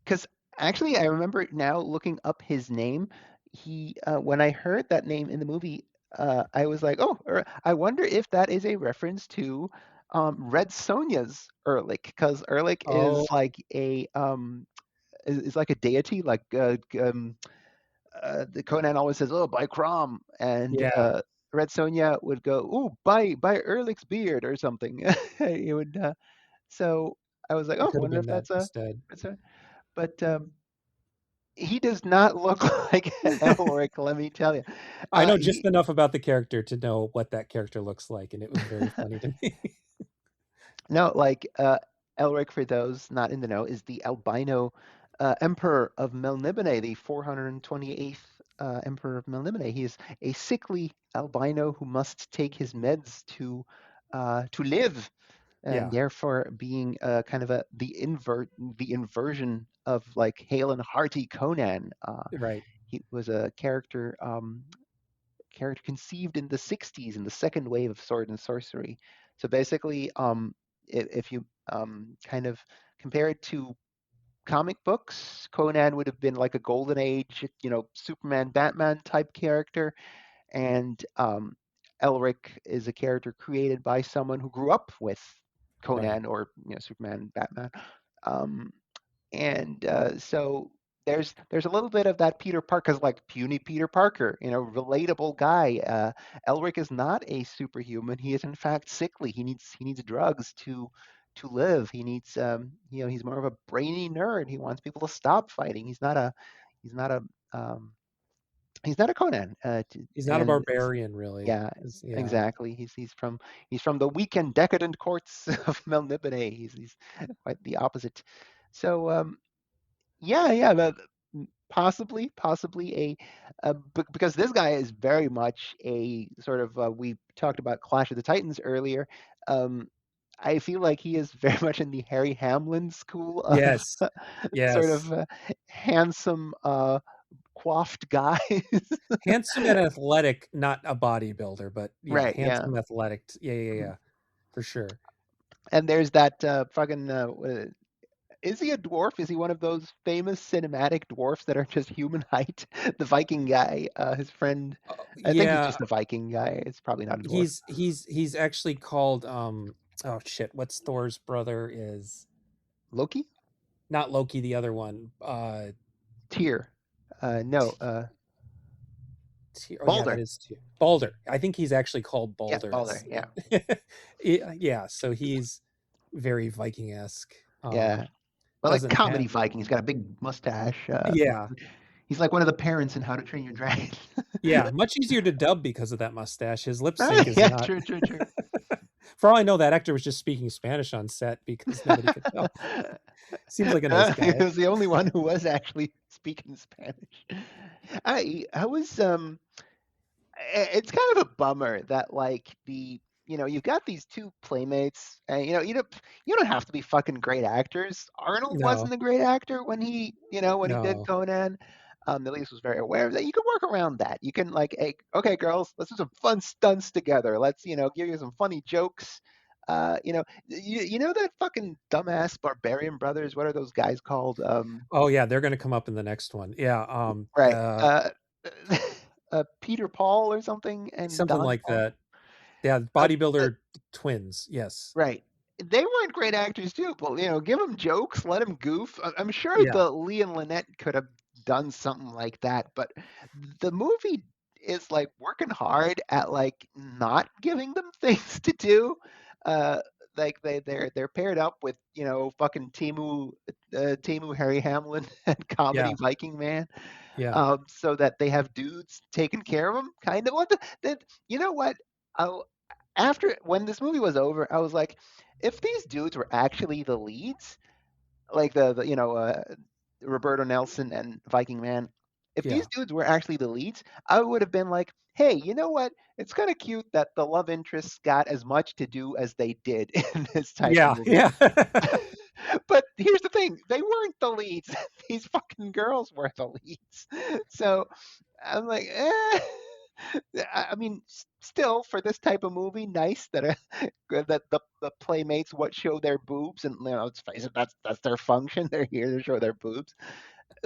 because actually I remember now looking up his name. He when I heard that name in the movie, I was like, oh, I wonder if that is a reference to Red Sonja's Ehrlich, because Ehrlich Oh, is like a deity, like the Conan always says, "Oh, by Crom," and yeah, Red Sonja would go, "Ooh, by Ehrlich's beard" or something. He would. So I was like, it "Oh, could have wonder been if that that's a." instead. But he does not look like Elric. Let me tell you. I know just He enough about the character to know what that character looks like, and it was very funny to me. no like Elric, for those not in the know, is the albino emperor of Melnibone, the 428th emperor of Melnibone. He is a sickly albino who must take his meds to live, and Yeah, therefore being kind of the inversion of like hale and hearty Conan. right, He was a character conceived in the 60s in the second wave of sword and sorcery. So basically, if you kind of compare it to comic books, Conan would have been like a golden age, Superman, Batman type character, and Elric is a character created by someone who grew up with right. Conan or Superman, Batman. Um, and so there's a little bit of that Peter Parker's like puny Peter Parker, relatable guy. Elric is not a superhuman. He is in fact sickly. He needs drugs to live. He needs he's more of a brainy nerd. He wants people to stop fighting. He's not a um, he's not a Conan. He's not a And barbarian, really. yeah, Yeah, exactly. He's from the weak and decadent courts of Melnibone. He's quite the opposite. So yeah, yeah, possibly because this guy is very much a sort of we talked about Clash of the Titans earlier. Um, I feel like he is very much in the Harry Hamlin school of yes, sort yes. of handsome, coiffed guys. Handsome and athletic, not a bodybuilder, but yeah, Right, yeah. handsome, athletic. Yeah, yeah, Mhm. yeah, for sure. And there's that fucking is he a dwarf? Is he one of those famous cinematic dwarfs that are just human height? The Viking guy, his friend. I think he's Yeah, just a Viking guy. It's probably not a dwarf. he's actually called oh shit, what's Thor's brother is Loki? not Loki, the other one. Tyr. No. Oh yeah, that Balder. is Balder. I think he's actually called Yeah, Balder. Balder. Yeah. Yeah, so he's very Viking-esque. Yeah. But like Doesn't comedy have Viking. He's got a big mustache. yeah, He's like one of the parents in How to Train Your Dragon. Yeah, much easier to dub because of that mustache. His lip sync is Yeah, not. true, true, true. For all I know, that actor was just speaking Spanish on set because nobody could tell. Seems like a nice He guy. was the only one who was actually speaking Spanish. I was it's kind of a bummer that like you've got these two playmates and you don't have to be fucking great actors. Arnold No, wasn't a great actor when he did no. Conan. Milius was very aware of that. You can work around that. You can like, hey, okay, girls, let's do some fun stunts together. Let's give you some funny jokes. You know that fucking dumbass Barbarian brothers. What are those guys called? Oh yeah, they're gonna come up in the next one. Yeah, Right. Peter Paul or something, and something Don like Paul. that. Yeah, Uh, uh, bodybuilder twins. Yes. right. They weren't great actors too, but give them jokes, let them goof. I'm sure Yeah. the Lee and Lynette could have done something like that, but the movie is like working hard at like not giving them things to do. Uh, like they're paired up with fucking Timu Harry Hamlin and comedy Yeah. Viking Man. Yeah. So that they have dudes taking care of them, kind of. You know what? I, After when this movie was over, I was like, if these dudes were actually the leads, like Roberto Nelson and Viking Man, if these Yeah. dudes were actually the leads, I would have been like, hey, you know what? It's kind of cute that the love interests got as much to do as they did in this type of Yeah. movie. Yeah. But here's the thing, they weren't the leads. These fucking girls were the leads. So I'm like, eh. I mean, still for this type of movie, nice that that the playmates what show their boobs, and let's face it, that's their function. They're here to show their boobs.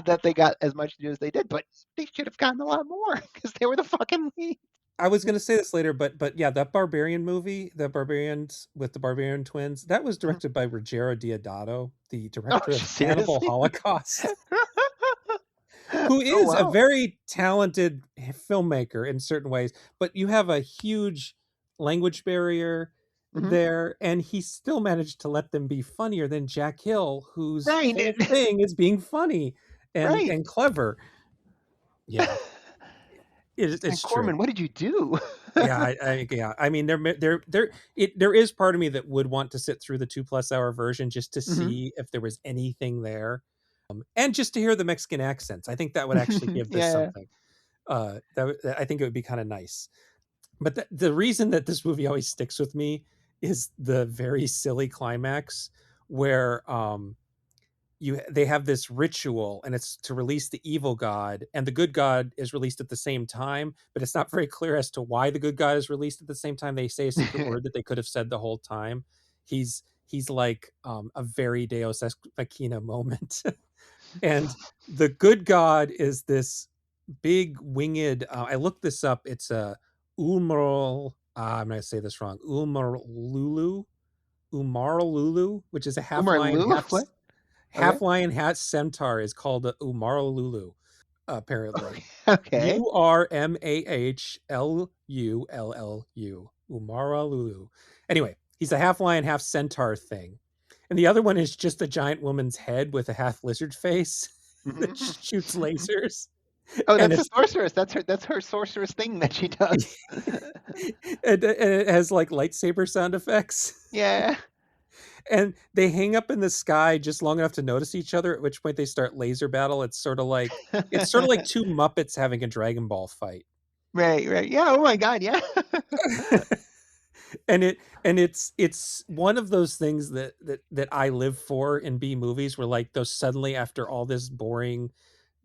That they got as much to do as they did, but they should have gotten a lot more because they were the fucking lead. I was gonna say this later, but yeah, that Barbarian movie, the Barbarians with the Barbarian twins, that was directed by Ruggero Deodato, the Oh, director of Cannibal seriously? Holocaust, who Oh is a wow. very talented filmmaker in certain ways, but you have a huge language barrier Hmm. there, and he still managed to let them be funnier than Jack Hill, whose Right. whole thing is being funny and Right. clever. Yeah, And it's true. Corman, what did you do? Yeah, yeah. I mean, there is part of me that would want to sit through the 2+ hour version just to Hmm. see if there was anything there, and just to hear the Mexican accents. I think that would actually give this Yeah. something. I think it would be kind of nice. But the reason that this movie always sticks with me is the very silly climax where they have this ritual, and it's to release the evil god, and the good god is released at the same time, but it's not very clear as to why the good god is released at the same time. They say a secret word that they could have said the whole time. He's like a very Deus Ex Machina moment. And the good god is this big winged, I looked this up, it's a Umarl, I'm gonna say this wrong, Umarlulu, which is a half Umar lion, Lou? What? Okay. half lion, half centaur, is called a Umarlulu, apparently. Okay. Urmahlulluu. Umarlulu. Anyway, he's a half lion, half centaur thing. And the other one is just a giant woman's head with a half lizard face that Hmm. shoots lasers. Oh, And that's a it's sorceress. That's her sorceress thing that she does. and it has like lightsaber sound effects. Yeah. And they hang up in the sky just long enough to notice each other, at which point they start laser battle. It's sort of like two Muppets having a Dragon Ball fight. Right, right. Yeah, oh my God, yeah. And it's one of those things that I live for in B movies, where like those suddenly, after all this boring,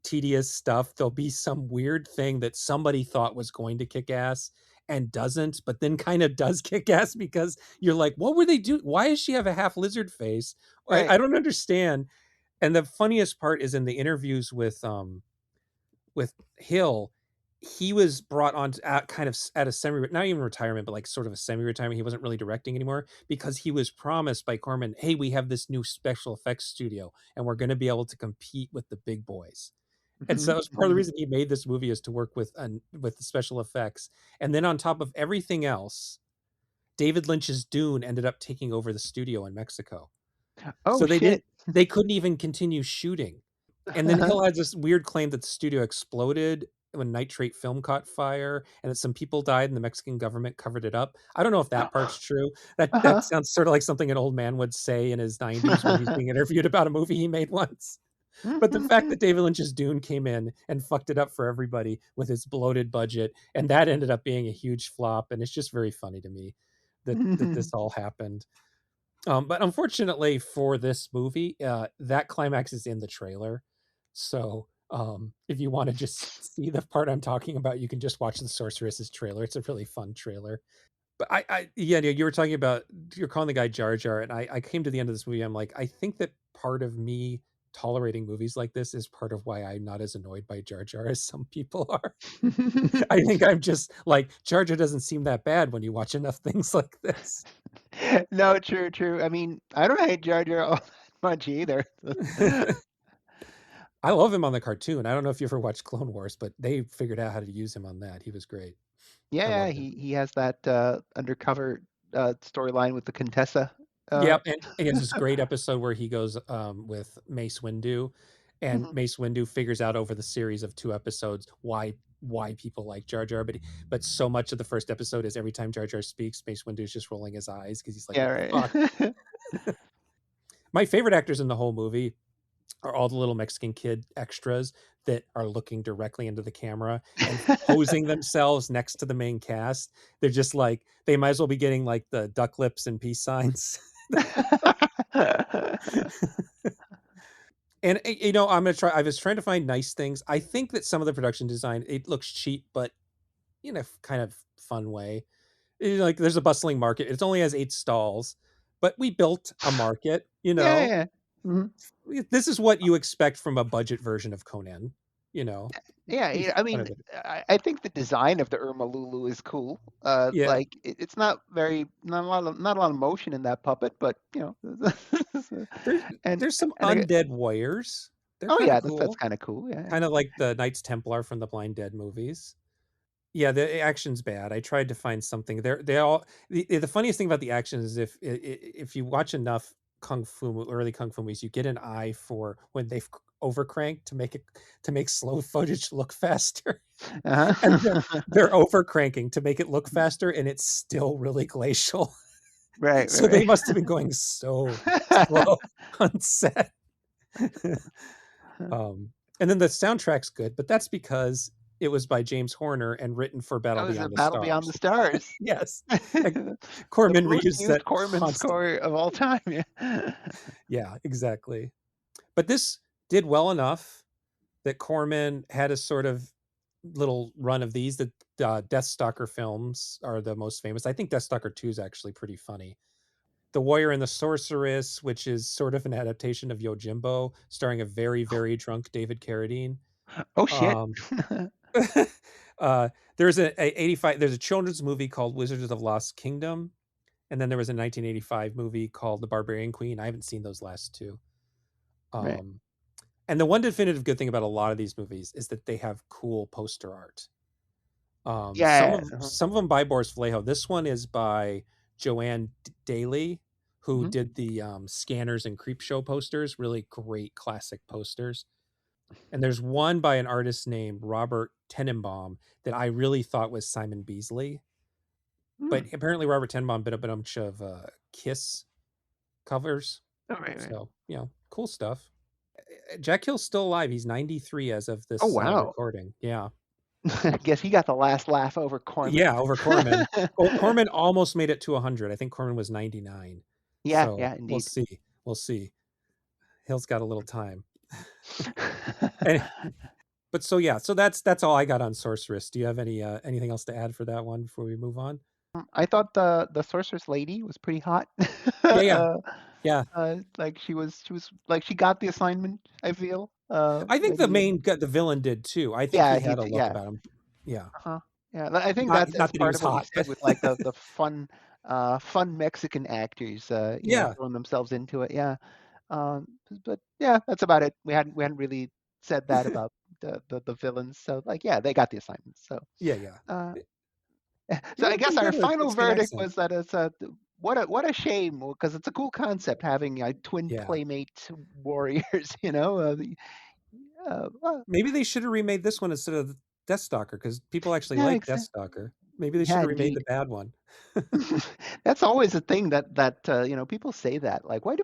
tedious stuff, there'll be some weird thing that somebody thought was going to kick ass and doesn't, but then kind of does kick ass, because you're like, what were they doing? Why does she have a half lizard face? I Right. don't understand. And the funniest part is in the interviews with Hill. He was brought on at kind of at a semi, not even retirement, but like sort of a semi retirement. He wasn't really directing anymore because he was promised by Corman, hey, we have this new special effects studio and we're going to be able to compete with the big boys. And so Mhm, that was part of the mhm. reason he made this movie, is to work with the special effects. And then on top of everything else, David Lynch's Dune ended up taking over the studio in Mexico. Oh So shit. they couldn't even continue shooting. And then Hill had this weird claim that the studio exploded when nitrate film caught fire and that some people died and the Mexican government covered it up. I don't know if that part's true. That Uh-huh. sounds sort of like something an old man would say in his 90s when he's being interviewed about a movie he made once. But the fact that David Lynch's Dune came in and fucked it up for everybody with its bloated budget, and that ended up being a huge flop, and it's just very funny to me that this all happened. But unfortunately for this movie, that climax is in the trailer. So if you want to just see the part I'm talking about, you can just watch the Sorceress's trailer. It's a really fun trailer. But yeah, you were talking about you're calling the guy Jar Jar, and I came to the end of this movie. I'm like, I think that part of me tolerating movies like this is part of why I'm not as annoyed by Jar Jar as some people are. I think I'm just like Jar Jar doesn't seem that bad when you watch enough things like this. No, true, true. I mean, I don't hate Jar Jar all that much either. I love him on the cartoon. I don't know if you ever watched Clone Wars, but they figured out how to use him on that. He was great. I Yeah, loved him. he has that undercover storyline with the Contessa. Uh, Yep, and he has this great episode where he goes with Mace Windu, and mhm. Mace Windu figures out over the series of 2 episodes why people like Jar Jar, but so much of the first episode is every time Jar Jar speaks, Mace Windu is just rolling his eyes because he's like, Yeah, "What the fuck?" right. My favorite actors in the whole movie are all the little Mexican kid extras that are looking directly into the camera and posing themselves next to the main cast. They're just like they might as well be getting like the duck lips and peace signs. And I'm gonna try. I was trying to find nice things. I think that some of the production design it looks cheap, but in a kind of fun way. Like there's a bustling market. It only has 8 stalls, but we built a market. Yeah, yeah. Mhm. This is what you expect from a budget version of Conan. You know, Yeah, we I kind mean, of I think the design of the Irma Lulu is cool. yeah. Like it's not very not a lot of motion in that puppet, but There's and there's some and I, undead warriors. They're oh kind of yeah, that's cool, kind of cool. Yeah, kind of like the Knights Templar from the Blind Dead movies. Yeah, the action's bad. I tried to find something. They all the funniest thing about the action is if you watch enough early kung fu movies, you get an eye for when they've overcranked to make slow footage look faster, yeah. and Uh-huh. they're overcranking to make it look faster, and it's still really glacial. Right, So they right, must have been going so right. slow on set. um, and then the soundtrack's good, but that's because it was by James Horner and written for That Battle was a Beyond the Battle Beyond the Stars. Stars. Yes. And The Corman most reused used that Corman constantly. score of all time. Yeah. Yeah, exactly. But this did well enough that Corman had a sort of little run of these. The Deathstalker films are the most famous. I think Deathstalker 2 is actually pretty funny. The Warrior and the Sorceress, which is sort of an adaptation of Yojimbo, starring a very, very drunk David Carradine. Oh shit. Um, uh, there's a 85. There's a children's movie called Wizards of the Lost Kingdom, and then there was a 1985 movie called The Barbarian Queen. I haven't seen those last two. Right. Um, and the one definitive good thing about a lot of these movies is that they have cool poster art. Some Yeah. of some of them by Boris Vallejo. This one is by Joanne Daly, who Mhm. did the Scanners and Creepshow posters. Really great classic posters. And there's one by an artist named Robert Tenenbaum that I really thought was Simon Beasley, Hmm. but apparently Robert Tenenbaum did a bunch of Kiss covers. Oh, right, right. So cool stuff. Jack Hill's still alive. He's 93 as of Oh this wow. recording. Yeah. I guess he got the last laugh over Corman. Yeah, over Corman. Well, Corman almost made it to 100. I think Corman was 99. Yeah, So yeah, we'll indeed. see. We'll see. Hill's got a little time. And, but so yeah, so that's all I got on Sorceress. Do you have anything else to add for that one before we move on? I thought the sorceress lady was pretty hot. Yeah, yeah, uh, yeah. like she was like she got the assignment. I feel I think maybe the villain did too. I think yeah he he had a did look yeah about him. Yeah, uh-huh yeah. I think not that's not that he part was of what you hot, said but with like the fun fun Mexican actors yeah, throwing themselves into it. Yeah. Um, but yeah, that's about it. We hadn't really said that about the villains. So like, yeah, they got the assignments. So, yeah, yeah. uh, He so I looked guess pretty our good with a final Mexican verdict accent. was that it's a what a shame because it's a cool concept having twin Yeah, playmate warriors. Well, Maybe they should have remade this one instead of Deathstalker, because people actually yeah, like exactly. Deathstalker. Maybe they should Yeah, have remade the indeed. bad one. That's always a thing that you know, people say that. Like, why do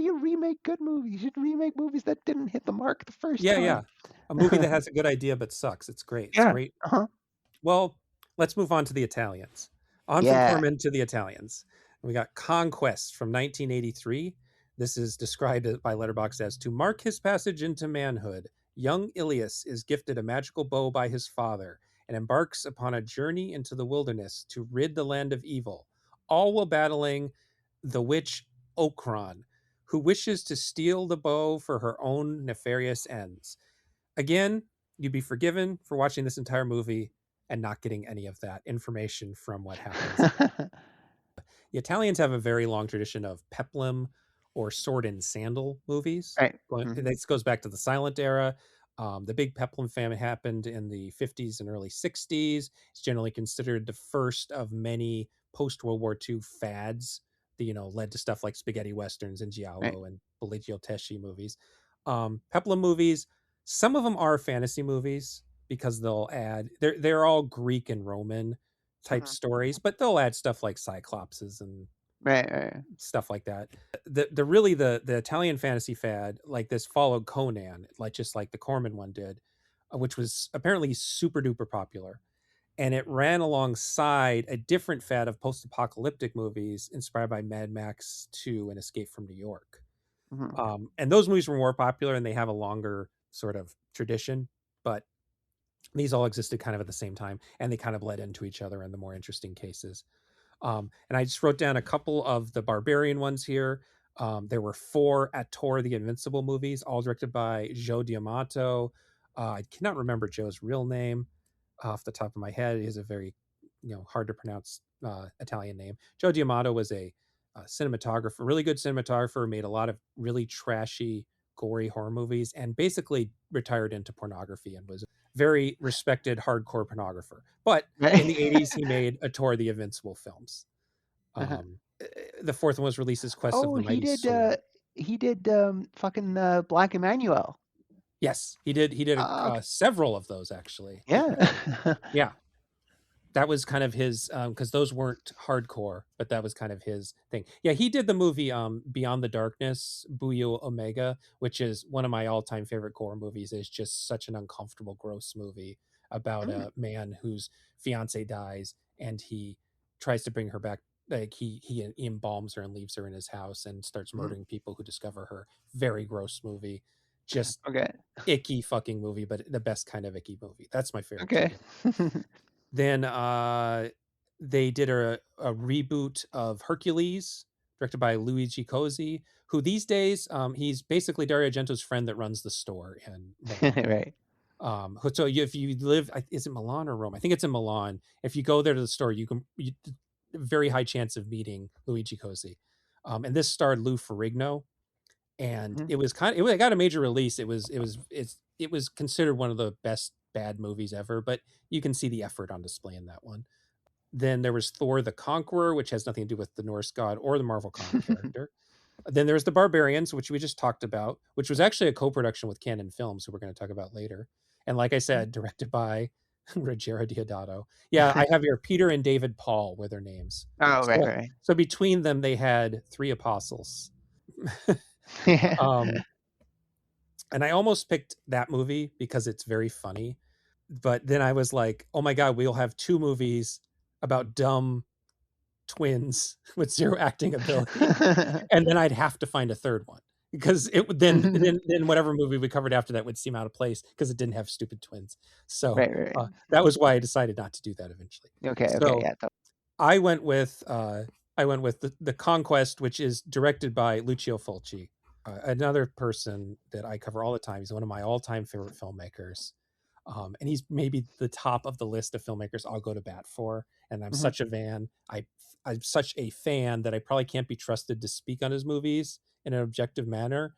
you remake good movies? You should remake movies that didn't hit the mark the first Yeah, time. yeah. A movie that has a good idea but sucks. It's great. It's Yeah. great. Uh-huh. Well, let's move on to the Italians. On from Yeah. Corman to the Italians. We got Conquest from 1983. This is described by Letterboxd as to mark his passage into manhood. Young Ilias is gifted a magical bow by his father and embarks upon a journey into the wilderness to rid the land of evil, all while battling the witch Okron, who wishes to steal the bow for her own nefarious ends. Again, you'd be forgiven for watching this entire movie and not getting any of that information from what happens. The Italians have a very long tradition of peplum or sword and sandal movies. Right. Hmm. This goes back to the silent era. The big peplum famine happened in the 50s and early 60s. It's generally considered the first of many post World War II fads that led to stuff like spaghetti westerns and Right. giallo and Bellicio Tesci movies. Peplum movies, some of them are fantasy movies because they'll add they're all Greek and Roman type Hmm. stories, but they'll add stuff like cyclopses and Right. Right. stuff like that. The Italian fantasy fad like this followed Conan, like just like the Corman one did, which was apparently super duper popular. And it ran alongside a different fad of post-apocalyptic movies inspired by Mad Max 2 and Escape from New York. Hmm. And those movies were more popular and they have a longer sort of tradition, but these all existed kind of at the same time and they kind of bled into each other in the more interesting cases. And I just wrote down a couple of the Barbarian ones here. There were 4 Attore the Invincible movies, all directed by Joe D'Amato. I cannot remember Joe's real name off the top of my head. He has a very, hard to pronounce Italian name. Joe D'Amato was a cinematographer, really good cinematographer, made a lot of really trashy, gory horror movies, and basically retired into pornography and was a very respected hardcore pornographer. But in Right. the 80s, he made a tour of the Invincible films. Uh-huh. The fourth one was released as Quest of Oh, the Mighty Sword. he did fucking Black Emmanuel. Yes, he did. He did Okay. several of those actually. Yeah. Yeah, that was kind of his because those weren't hardcore, but that was kind of his thing. Yeah, he did the movie Beyond the Darkness, Buyo Omega, which is one of my all-time favorite gore movies. It's just such an uncomfortable, gross movie about Mm, a man whose fiance dies and he tries to bring her back. Like he embalms her and leaves her in his house and starts mm. murdering people who discover her. Very gross movie. Just Okay. icky fucking movie, but the best kind of icky movie. That's my favorite Okay. genre. Then they did a reboot of Hercules, directed by Luigi Cosi, who these days he's basically Dario Argento's friend that runs the store in Milan. Right. So if you live, is it Milan or Rome? I think it's in Milan. If you go there to the store, very high chance of meeting Luigi Cosi. And this starred Lou Ferrigno, and Mhm. it got a major release. It was considered one of the best bad movies ever, but you can see the effort on display in that one. Then there was Thor the Conqueror, which has nothing to do with the Norse god or the Marvel comic character. Then there's the Barbarians, which we just talked about, which was actually a co-production with Canon Films, who we're going to talk about later. And like I said, directed by Ruggero Deodato. Yeah, I have here Peter and David Paul were their names. Oh, right, So, right. so between them, they had 3 apostles. Yeah. um, and I almost picked that movie because it's very funny. But then I was like, oh my God, we'll have 2 movies about dumb twins with 0 acting ability. And then I'd have to find a third one because it would then whatever movie we covered after that would seem out of place because it didn't have stupid twins. So Right, right. that was why I decided not to do that eventually. Okay, okay, So yeah. I went with the Conquest, which is directed by Lucio Fulci, another person that I cover all the time. He's one of my all-time favorite filmmakers, and he's maybe the top of the list of filmmakers I'll go to bat for. And I'm Mhm. such a fan. I'm such a fan that I probably can't be trusted to speak on his movies in an objective manner.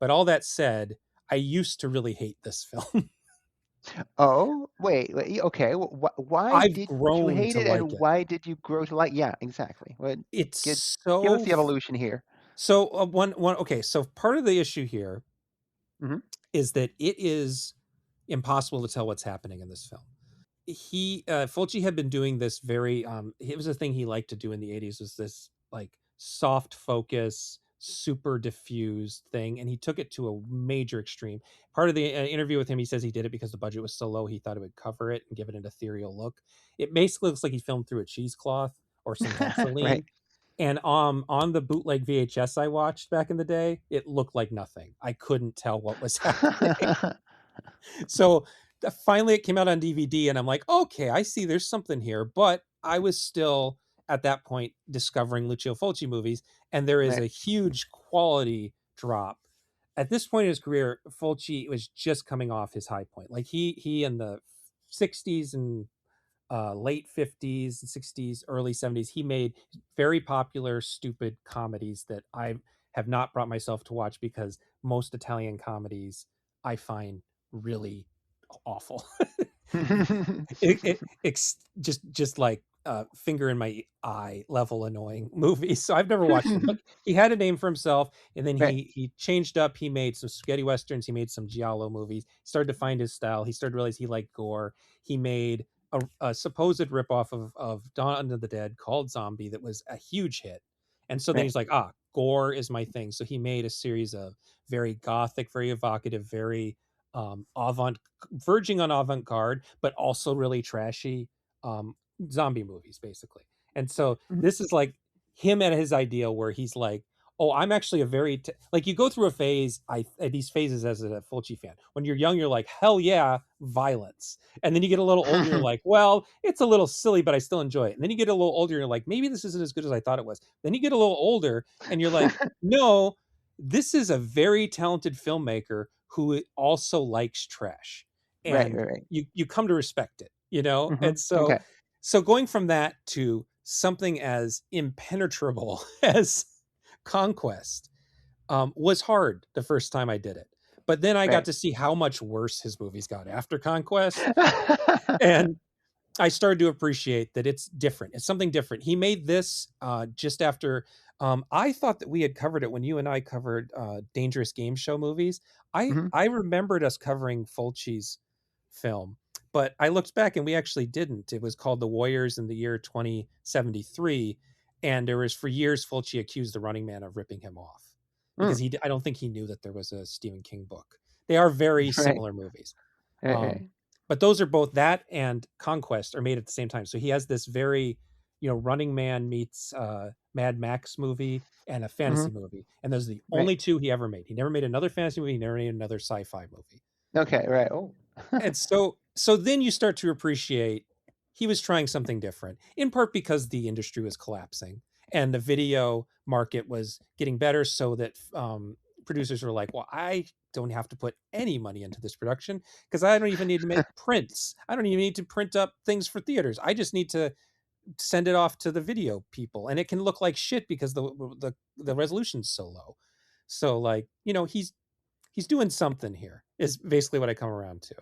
But all that said, I used to really hate this film. Oh, wait, okay. Why I've did you grown hate to it, like and it. why did you grow to like? Yeah, exactly. What? Give It's give us so the evolution here. so one okay. So part of the issue here Mhm. is that it is impossible to tell what's happening in this film. Fulci had been doing this very it was a thing he liked to do in the 80s, was this like soft focus, super diffused thing, and he took it to a major extreme. Part of the interview with him, he says he did it because the budget was so low he thought it would cover it and give it an ethereal look. It basically looks like he filmed through a cheesecloth or some Right. Vaseline. And on the bootleg VHS I watched back in the day, it looked like nothing. I couldn't tell what was happening. So finally it came out on DVD, and I'm like, okay, I see there's something here. But I was still at that point discovering Lucio Fulci movies, and there is Right. a huge quality drop. At this point in his career, Fulci was just coming off his high point. Like he in the 60s and late 50s and 60s, early 70s, he made very popular, stupid comedies that I have not brought myself to watch because most Italian comedies I find really awful. Just like finger in my eye level annoying movies. So I've never watched them, but he had a name for himself, and then Right. he changed up. He made some spaghetti westerns. He made some giallo movies. He started to find his style. He started to realize he liked gore. He made a supposed ripoff of Dawn of the Dead called Zombie that was a huge hit. And so then Right. he's like, gore is my thing. So he made a series of very gothic, very evocative, very verging on avant-garde, but also really trashy um, zombie movies, basically. And so Mhm. this is like him at his ideal, where he's like, oh, I'm actually a very like, you go through a phase, these phases as a Fulci fan. When you're young, you're like, hell yeah, violence. And then you get a little older, you're like, well, it's a little silly, but I still enjoy it. And then you get a little older, you're like, maybe this isn't as good as I thought it was. Then you get a little older, and you're like, no, this is a very talented filmmaker who also likes trash, Right. and Right. you come to respect it, you know. And Okay. so going from that to something as impenetrable as Conquest was hard the first time I did it, but then I got Right. to see how much worse his movies got after Conquest, and I started to appreciate that it's different. It's something different. He made this just after. I thought that we had covered it when you and I covered Dangerous Game Show movies. Mhm. I remembered us covering Fulci's film, but I looked back and we actually didn't. It was called The Warriors in the year 2073, and there was for years Fulci accused The Running Man of ripping him off because Mm. I don't think he knew that there was a Stephen King book. They are very Right. similar movies. Right. Um, Right. but those are both, that and Conquest are made at the same time. So he has this very, Running Man meets Mad Max movie and a fantasy Mhm. movie, and those are the Right. only two he ever made. He never made another fantasy movie. He never made another sci-fi movie. Okay. Right. Oh. And so then you start to appreciate he was trying something different, in part because the industry was collapsing and the video market was getting better, so that producers were like, well, I don't have to put any money into this production because I don't even need to make prints. I don't even need to print up things for theaters. I just need to send it off to the video people, and it can look like shit because the resolution's so low. So, like, he's doing something here is basically what I come around to.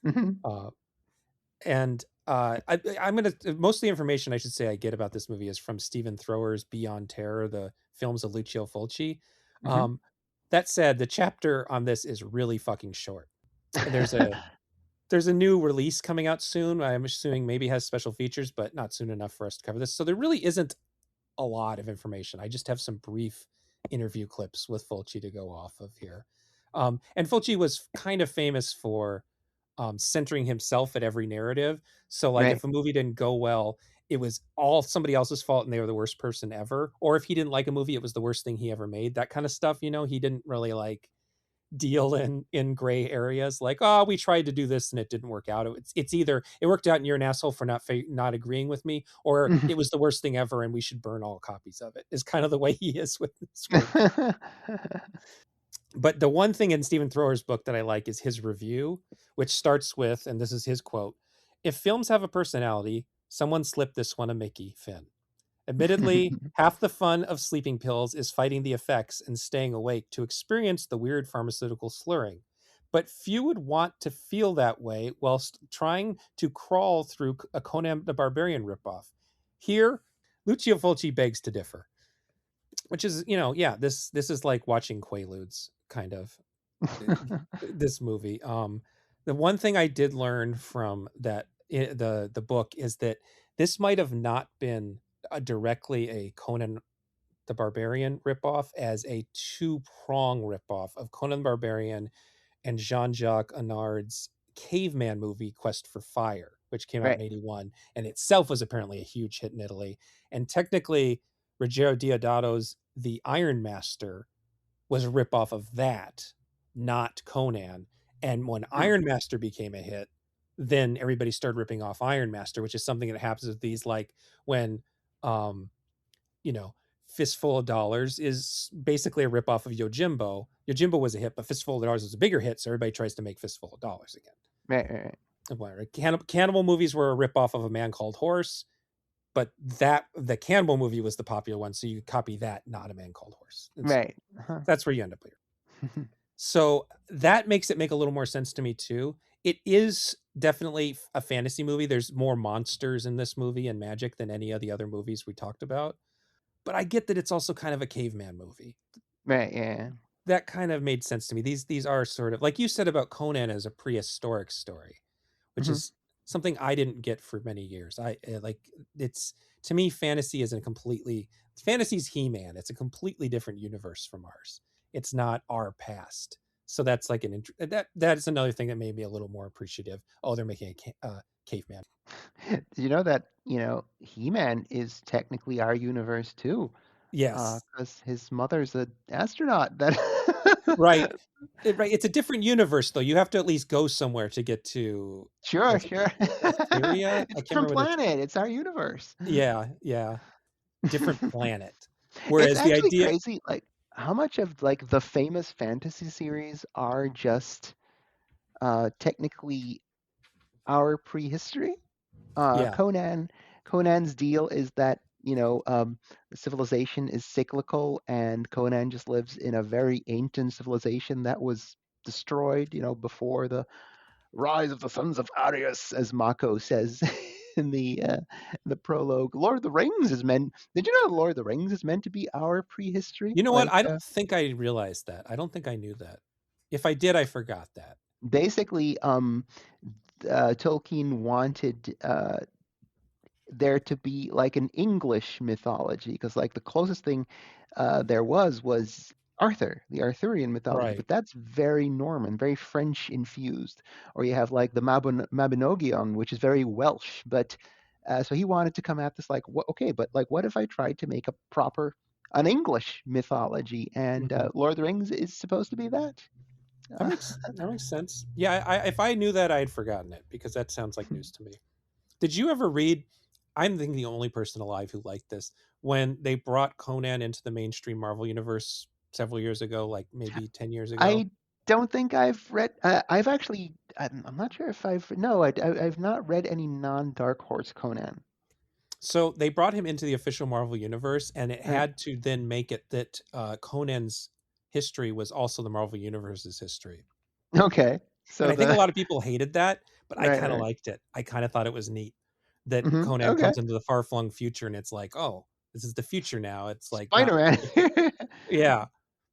Mhm. uh, and I'm gonna most of the information I should say I get about this movie is from Stephen Thrower's Beyond Terror, the films of Lucio Fulci. Mhm. Um, that said, the chapter on this is really fucking short. There's a new release coming out soon. I'm assuming maybe has special features, but not soon enough for us to cover this. So there really isn't a lot of information. I just have some brief interview clips with Fulci to go off of here. And Fulci was kind of famous for centering himself at every narrative. So, like, Right. if a movie didn't go well, it was all somebody else's fault and they were the worst person ever. Or if he didn't like a movie, it was the worst thing he ever made. That kind of stuff. He didn't really like deal in gray areas, like, oh, we tried to do this and it didn't work out. It's either it worked out and you're an asshole for not agreeing with me, or Mhm. it was the worst thing ever and we should burn all copies of it, is kind of the way he is with this work. But the one thing in Stephen Thrower's book that I like is his review, which starts with, and this is his quote: "If films have a personality, someone slipped this one a Mickey, Finn. Admittedly, half the fun of sleeping pills is fighting the effects and staying awake to experience the weird pharmaceutical slurring. But few would want to feel that way whilst trying to crawl through a Conan the Barbarian ripoff. Here, Lucio Fulci begs to differ," which is, yeah, this is like watching Quaaludes, kind of. this movie. The one thing I did learn from the book is that this might have not been directly a Conan the Barbarian ripoff, as a two-prong ripoff of Conan the Barbarian and Jean-Jacques Anard's caveman movie Quest for Fire, which came out in Right. 81 and itself was apparently a huge hit in Italy. And technically, Ruggero Deodato's The Iron Master was a ripoff of that, not Conan. And when Hmm. Iron Master became a hit, then everybody started ripping off Iron Master, which is something that happens with these, like when um you know, Fistful of Dollars is basically a ripoff of Yojimbo. Yojimbo was a hit, but Fistful of Dollars was a bigger hit, so everybody tries to make Fistful of Dollars again. Right, right, right. Cannibal movies were a ripoff of A Man Called Horse, but the Cannibal movie was the popular one, so you copy that, not A Man Called Horse. And so Right. Uh-huh. that's where you end up here. So that makes it make a little more sense to me too. It is definitely a fantasy movie. There's more monsters in this movie and magic than any of the other movies we talked about. But I get that it's also kind of a caveman movie. Right, yeah. That kind of made sense to me. These are sort of like you said about Conan as a prehistoric story, which Hmm. is something I didn't get for many years. I like it's to me fantasy isn't completely fantasy's He-Man. It's a completely different universe from ours. It's not our past. So that's like that's another thing that made me a little more appreciative. Oh, they're making a caveman. Did you know that, He-Man is technically our universe too? Yes. Because his mother's an astronaut. That Right. Right. It's a different universe, though. You have to at least go somewhere to get to. Sure, Was it sure. Etheria? It's I a can't different remember what it's. planet. It's our universe. Yeah, yeah. Different planet. It's Whereas the actually idea, crazy, like how much of like the famous fantasy series are just technically our prehistory. yeah, Conan's deal is that, the civilization is cyclical, and Conan just lives in a very ancient civilization that was destroyed, before the rise of the sons of Arius, as Mako says in the prologue. Lord of the Rings is meant. Did you know Lord of the Rings is meant to be our prehistory? you know what? Like, I don't think I realized that. I don't think I knew that. If I did, I forgot that. basically, Tolkien wanted there to be like an English mythology, because like the closest thing there was Arthur, the Arthurian mythology, Right. but that's very Norman, very French infused. Or you have like the Mabinogion, which is very Welsh. But so he wanted to come at this like, what? Okay, but like, what if I tried to make an English mythology? And Hmm. Lord of the Rings is supposed to be that. Uh, That makes sense. Yeah, if I knew that, I had forgotten it because that sounds like news to me. Did you ever read? I'm thinking the only person alive who liked this when they brought Conan into the mainstream Marvel universe several years ago, like maybe 10 years ago. I don't think I've read. I've actually. I'm not sure if I've. No, I've not read any non-Dark Horse Conan. So they brought him into the official Marvel universe, and it Right. had to then make it that Conan's history was also the Marvel universe's history. Okay. And So I think a the lot of people hated that, but I right, kind of right. liked it. I kind of thought it was neat that Conan Okay. comes into the far flung future, and it's like, oh, this is the future now. It's like not, Spider-Man. yeah.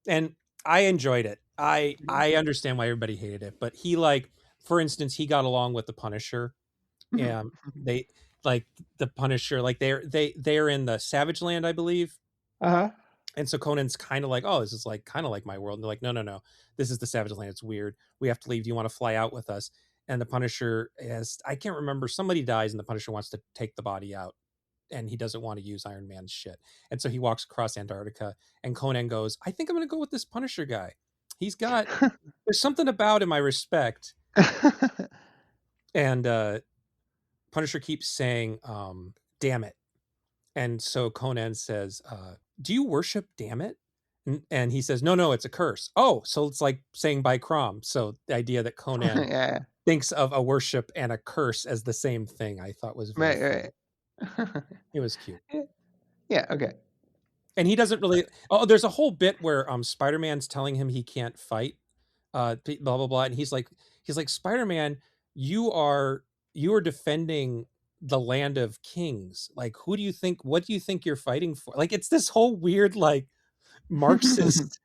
And I enjoyed it. Mhm. I understand why everybody hated it, but he like, for instance, he got along with the Punisher, Mhm. and they like the Punisher, like they're in the Savage Land, I believe. Uh-huh. And so Conan's kind of like, oh, this is like kind of like my world. And they're like, no, no, no, this is the Savage Land. It's weird. We have to leave. Do you want to fly out with us? And the Punisher has, I can't remember, somebody dies and the Punisher wants to take the body out and he doesn't want to use Iron Man's shit. And so he walks across Antarctica and Conan goes, I think I'm going to go with this Punisher guy. He's got, there's something about him I respect. And Punisher keeps saying, damn it. And so Conan says, do you worship damn it? And he says, no, no, it's a curse. Oh, so it's like saying by Crom. So the idea that Conan Yeah. thinks of a worship and a curse as the same thing, I thought was very Right, funny. right. It was cute. Yeah, okay. And he doesn't really, oh, there's a whole bit where Spider-Man's telling him he can't fight, blah blah blah. And he's like, Spider-Man, you are you are defending the land of kings. Like, who do you think, what do you think you're fighting for? Like, it's this whole weird, like, Marxist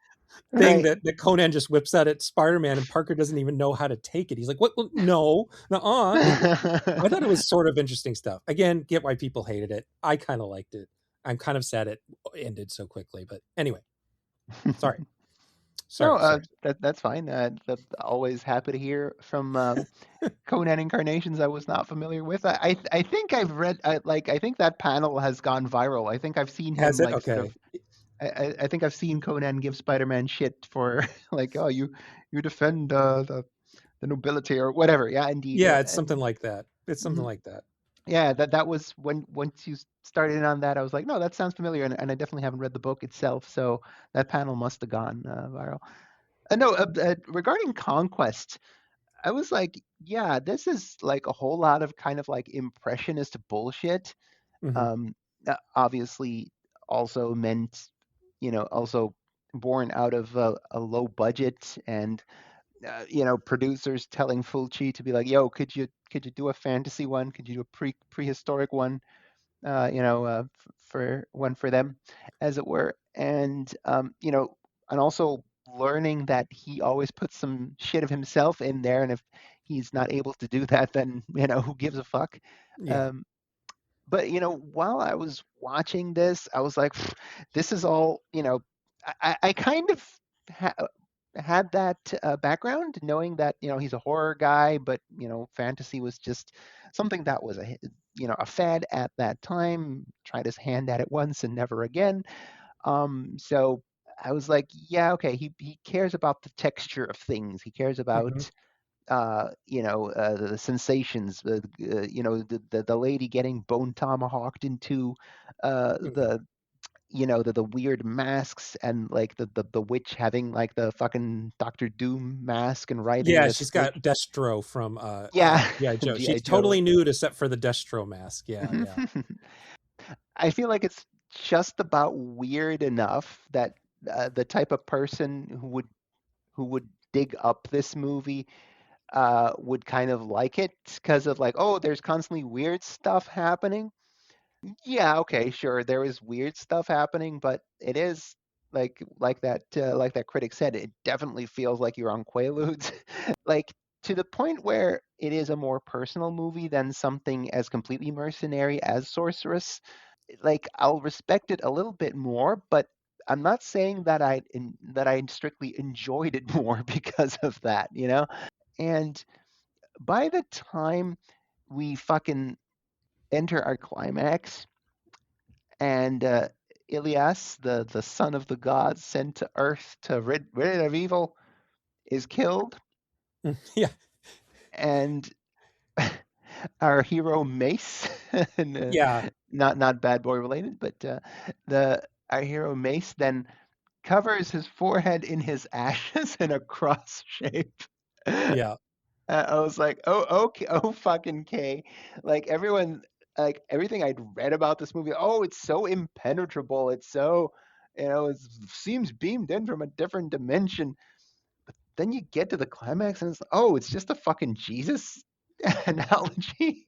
thing Right. that Conan just whips out at Spider-Man, and Parker doesn't even know how to take it. He's like, "What? Well, no, nuh-uh." I thought it was sort of interesting stuff. Again, get why people hated it. I kind of liked it. I'm kind of sad it ended so quickly, but anyway, sorry, No, sorry. that's fine. Always happy to hear from Conan incarnations I was not familiar with. I think I've read I think that panel has gone viral. I think I've seen Has him it? like sort Okay. of I think I've seen Conan give Spider-Man shit for like, oh, you defend the nobility or whatever. Yeah, indeed. Yeah, it's something like that. It's something Mhm. like that. Yeah, that was when once you started in on that, I was like, no, that sounds familiar, and I definitely haven't read the book itself, so that panel must have gone viral. No, regarding Conquest, I was like, yeah, this is like a whole lot of kind of like impressionist bullshit. Hmm. Um, Obviously, also meant, also born out of a low budget and producers telling Fulci to be like, yo, could you do a fantasy one? Could you do a prehistoric one? For one for them, as it were, and also learning that he always puts some shit of himself in there, and if he's not able to do that, then who gives a fuck? Yeah. Um, but while I was watching this, I was like, this is all. I kind of ha- had that background, knowing that he's a horror guy, but fantasy was just something that was a fad at that time. Tried his hand at it once and never again. So I was like, yeah, okay, he cares about the texture of things. He cares Hmm. about the sensations, the lady getting bone tomahawked into, Hmm. the weird masks, and like the witch having like the fucking Doctor Doom mask and riding Yeah, the she's got snake. Destro from Yeah, G.I. Joe. GI She's Joe. totally nude except for the Destro mask. Yeah, yeah. I feel like it's just about weird enough that the type of person who would dig up this movie would kind of like it because of like, oh, there's constantly weird stuff happening. Yeah, okay, sure, there is weird stuff happening, but it is like that critic said, it definitely feels like you're on Quaaludes, like to the point where it is a more personal movie than something as completely mercenary as Sorceress. Like I'll respect it a little bit more, but I'm not saying that I strictly enjoyed it more because of that. And by the time we fucking enter our climax, and Ilias, the son of the gods sent to Earth to rid of evil, is killed, Yeah, and our hero Mace, and, yeah, not Bad Boy related, but the our hero Mace then covers his forehead in his ashes in a cross shape. yeah. I was like, oh, okay, oh, fucking K. Like everyone, like everything I'd read about this movie, oh, it's so impenetrable. It's so, it seems beamed in from a different dimension. Then you get to the climax and it's, oh, it's just a fucking Jesus analogy.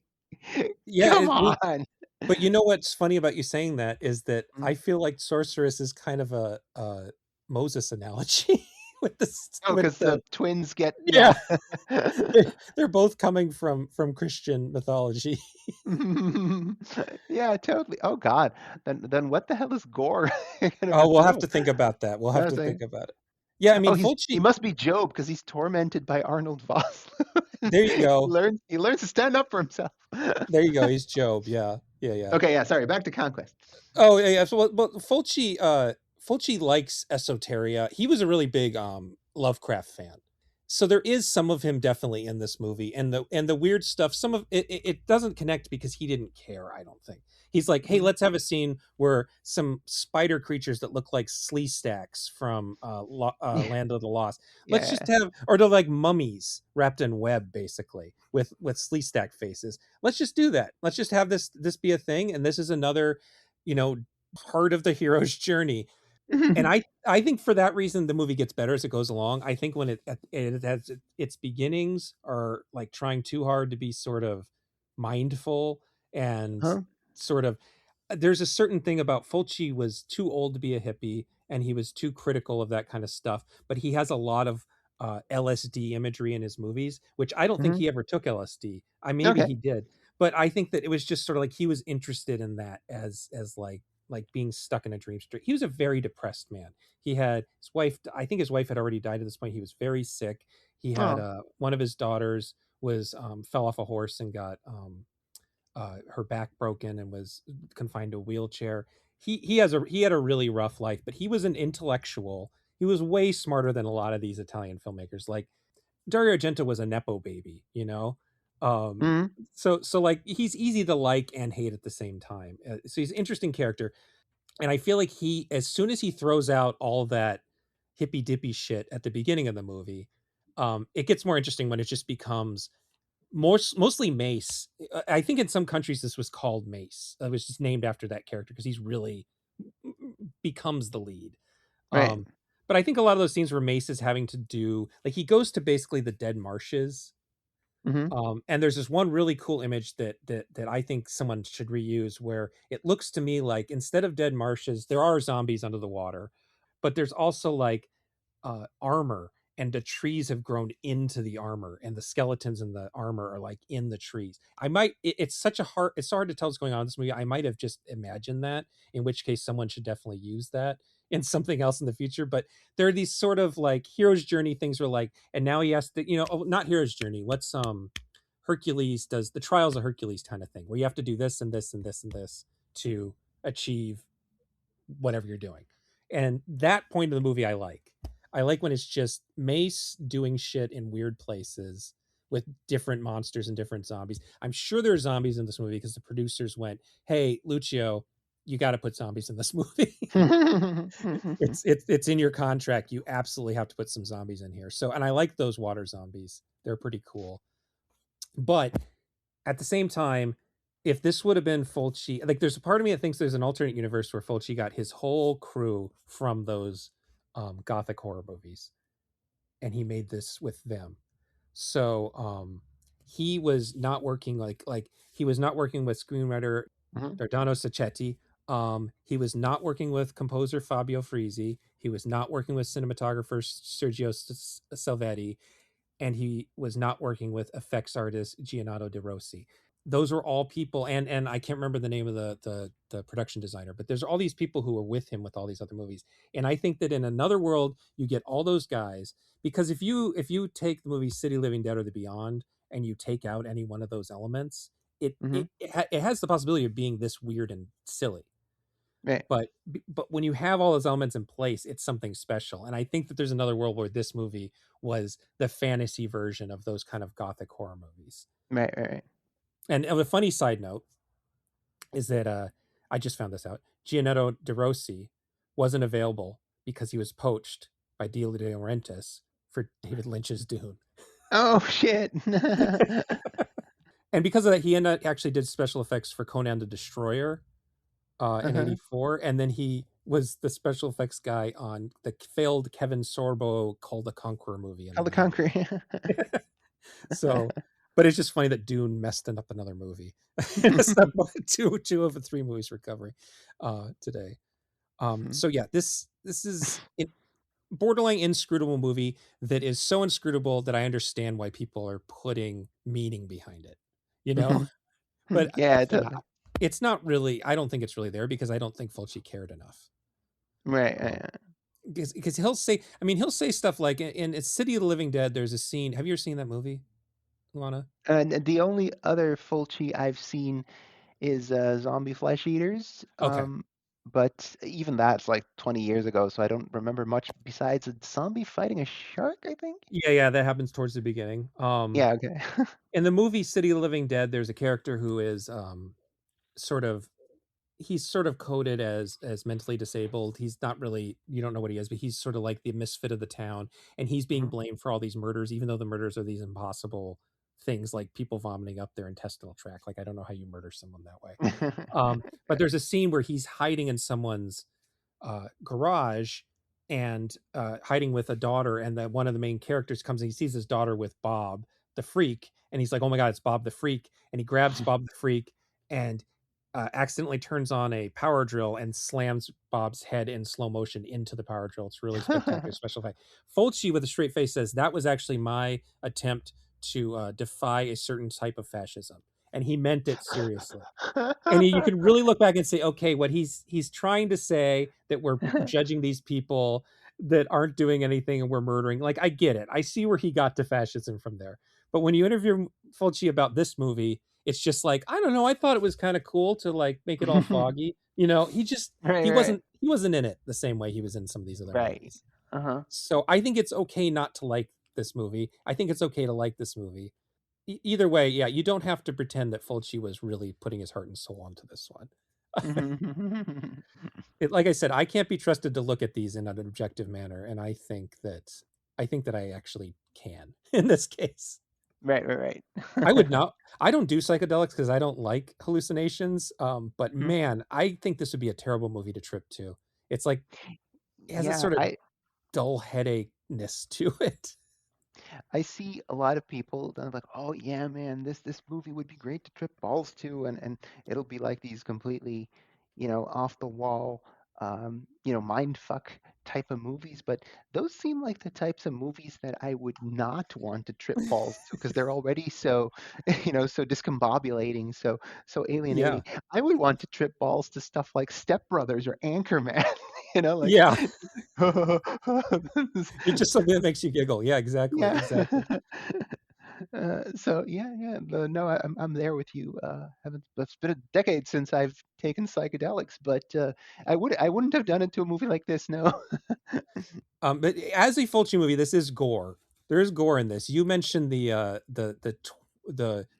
Yeah, Come well, on. but you know what's funny about you saying that is that I Mm. feel like Sorceress is kind of a Moses analogy with Oh, with because the the twins get, yeah, yeah. they're both coming from Christian mythology. Yeah, totally. Oh God. Then what the hell is Gore gonna go Oh, we'll have through? to think about that. We'll I have was to like, think about it. Yeah, I oh, mean, he Fulci. must be Job because he's tormented by Arnold Vosloo. There you go. He learns to stand up for himself. There you go. He's Job. Yeah, yeah, yeah. Okay, yeah, sorry. Back to Conquest. Oh yeah, yeah. So, but Fulci likes esoteria. He was a really big Lovecraft fan, so there is some of him definitely in this movie, and the weird stuff. Some of it doesn't connect because he didn't care. I don't think he's like, hey, Mhm. let's have a scene where some spider creatures that look like slee stacks from Yeah, Land of the Lost. Let's just yeah. have, or they're like mummies wrapped in web, basically with slee stack faces. Let's just do that. Let's just have this be a thing, and this is another you know part of the hero's journey. And I think for that reason the movie gets better as it goes along. I think when it has its beginnings are like trying too hard to be sort of mindful and Huh? sort of there's a certain thing about Fulci was too old to be a hippie, and he was too critical of that kind of stuff. But he has a lot of LSD imagery in his movies, which I don't think Hmm. he ever took LSD. I maybe Okay. he did, but I think that it was just sort of like he was interested in that as like being stuck in a dream state. He was a very depressed man. He had his wife. I think his wife had already died at this point. He was very sick. He had Oh. one of his daughters was fell off a horse and got her back broken and was confined to a wheelchair. He had a really rough life, but he was an intellectual. He was way smarter than a lot of these Italian filmmakers. Like Dario Argento was a nepo baby, you know. Um, Hmm. so like he's easy to like and hate at the same time. So he's an interesting character, and I feel like he, as soon as he throws out all that hippy dippy shit at the beginning of the movie, it gets more interesting when it just becomes mostly Mace. I think in some countries this was called Mace. It was just named after that character because he's really becomes the lead. Right. Um, but I think a lot of those scenes where Mace is having to do like he goes to basically the dead marshes. Hmm. And there's this one really cool image that I think someone should reuse where it looks to me like instead of dead marshes, there are zombies under the water, but there's also like armor, and the trees have grown into the armor, and the skeletons in the armor are like in the trees. It's such a hard, it's so hard to tell what's going on in this movie. I might have just imagined that, in which case someone should definitely use that in something else in the future. But there are these sort of like hero's journey things where like, and now he has to, not hero's journey. What's Hercules does the trials of Hercules kind of thing where you have to do this and this and this and this to achieve whatever you're doing. And that point of the movie I like. I like when it's just Mace doing shit in weird places with different monsters and different zombies. I'm sure there are zombies in this movie because the producers went, "Hey, Lucio, you got to put zombies in this movie. It's in your contract. You absolutely have to put some zombies in here." So, and I like those water zombies. They're pretty cool. But at the same time, if this would have been Fulci, like there's a part of me that thinks there's an alternate universe where Fulci got his whole crew from those gothic horror movies, and he made this with them. So he was not working like he was not working with screenwriter Hmm. Dardano Sacchetti. He was not working with composer Fabio Frizzi. He was not working with cinematographer Sergio Salvetti, and he was not working with effects artist Giannato De Rossi. Those were all people, and I can't remember the name of the production designer, but there's all these people who were with him with all these other movies. And I think that in another world, you get all those guys because if you take the movie City Living Dead or The Beyond and you take out any one of those elements, Hmm. it has the possibility of being this weird and silly. Right. But when you have all those elements in place, it's something special. And I think that there's another world where this movie was the fantasy version of those kind of gothic horror movies. Right. Right. And a funny side note is that I just found this out. Gianetto De Rossi wasn't available because he was poached by De Laurentiis for David Lynch's Dune. Oh shit. And because of that, he actually did special effects for Conan the Destroyer in Uh-huh. '84, and then he was the special effects guy on the failed Kevin Sorbo Called the Conqueror movie in How the the '90s. concrete. So, but it's just funny that Dune messed up another movie. It's not two of the three movies we're covering today. So yeah, this is it, borderline inscrutable movie that is so inscrutable that I understand why people are putting meaning behind it. You know, but Yeah, totally. it's not really. I don't think it's really there because I don't think Fulci cared enough. Right. Um, because he'll say, I mean, he'll say stuff like in City of the Living Dead. There's a scene. Have you ever seen that movie, Luana? And the only other Fulci I've seen is Zombie Flesh Eaters. Okay. But even that's like 20 years ago, so I don't remember much besides a zombie fighting a shark, I think. Yeah, that happens towards the beginning. Yeah, okay. In the movie City of the Living Dead, there's a character who is sort of he's sort of coded as mentally disabled. He's not really, you don't know what he is, but he's sort of like the misfit of the town, and he's being Mhm. blamed for all these murders, even though the murders are these impossible things like people vomiting up their intestinal tract. Like I don't know how you murder someone that way. But there's a scene where he's hiding in someone's garage and hiding with a daughter, and that one of the main characters comes and he sees his daughter with Bob the freak, and he's like, oh my god, it's Bob the freak, and he grabs Bob the freak, and accidentally turns on a power drill and slams Bob's head in slow motion into the power drill. It's really spectacular special effect. Fulci, with a straight face, says that was actually my attempt to defy a certain type of fascism, and he meant it seriously. And you can really look back and say, okay, what he's trying to say, that we're judging these people that aren't doing anything and we're murdering. Like, I get it. I see where he got to fascism from there. But when you interview Fulci about this movie, it's just like, I don't know. I thought it was kind of cool to like make it all foggy. You know, Right, he right, wasn't in it the same way he was in some of these other right. movies. Uh-huh. So I think it's okay not to like this movie. I think it's okay to like this movie. Either way, yeah, you don't have to pretend that Fulci was really putting his heart and soul onto this one. Like I said, I can't be trusted to look at these in an objective manner, and I think that I actually can in this case. Right, right, I would right. not. I don't do psychedelics because I don't like hallucinations. But Mhm. man, I think this would be a terrible movie to trip to. It's like it has a Yeah, sort of dull headache-ness to it. I see a lot of people that are like, "Oh yeah, man, this movie would be great to trip balls to," and it'll be like these completely, off the wall, mind fuck type of movies. But those seem like the types of movies that I would not want to trip balls to because they're already so, so discombobulating, so Yeah, alienating. I would want to trip balls to stuff like Step Brothers or Anchorman, like. yeah. It's just something that makes you giggle. Yeah, exactly, Yeah. exactly. So yeah, yeah. No, I'm there with you. Haven't It's been a decade since I've taken psychedelics, but I wouldn't have done it to a movie like this. No. But as a Fulci movie, this is gore. There is gore in this. You mentioned the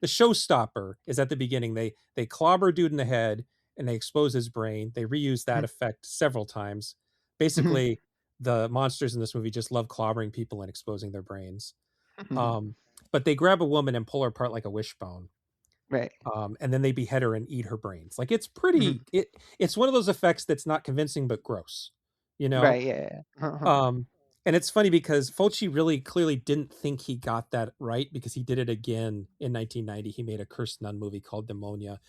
showstopper is at the beginning. They clobber dude in the head and they expose his brain. They reuse that effect several times. Basically, the monsters in this movie just love clobbering people and exposing their brains. Um, but they grab a woman and pull her apart like a wishbone. Right. And then they behead her and eat her brains. Like it's one of those effects that's not convincing but gross. You know, Right. Yeah. Yeah. um, and it's funny because Fulci really clearly didn't think he got that right because he did it again in 1990. He made a cursed nun movie called Demonia,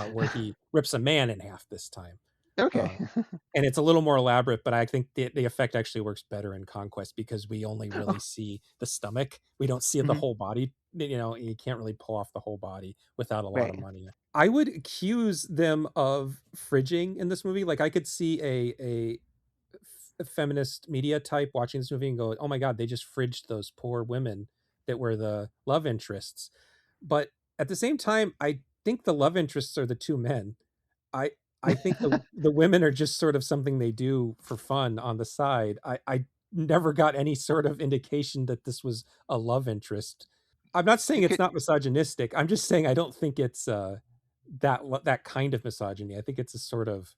where he rips a man in half this time. Okay. Uh, and it's a little more elaborate, but I think the effect actually works better in Conquest because we only really see the stomach. We don't see the whole body. You know, you can't really pull off the whole body without a lot of Right. money. I would accuse them of fridging in this movie. Like I could see a feminist media type watching this movie and go, "Oh my god, they just fridged those poor women that were the love interests." But at the same time, I think the love interests are the two men. I I think the women are just sort of something they do for fun on the side. I never got any sort of indication that this was a love interest. I'm not saying You it's could. not misogynistic. I'm just saying I don't think it's that kind of misogyny. I think it's a sort of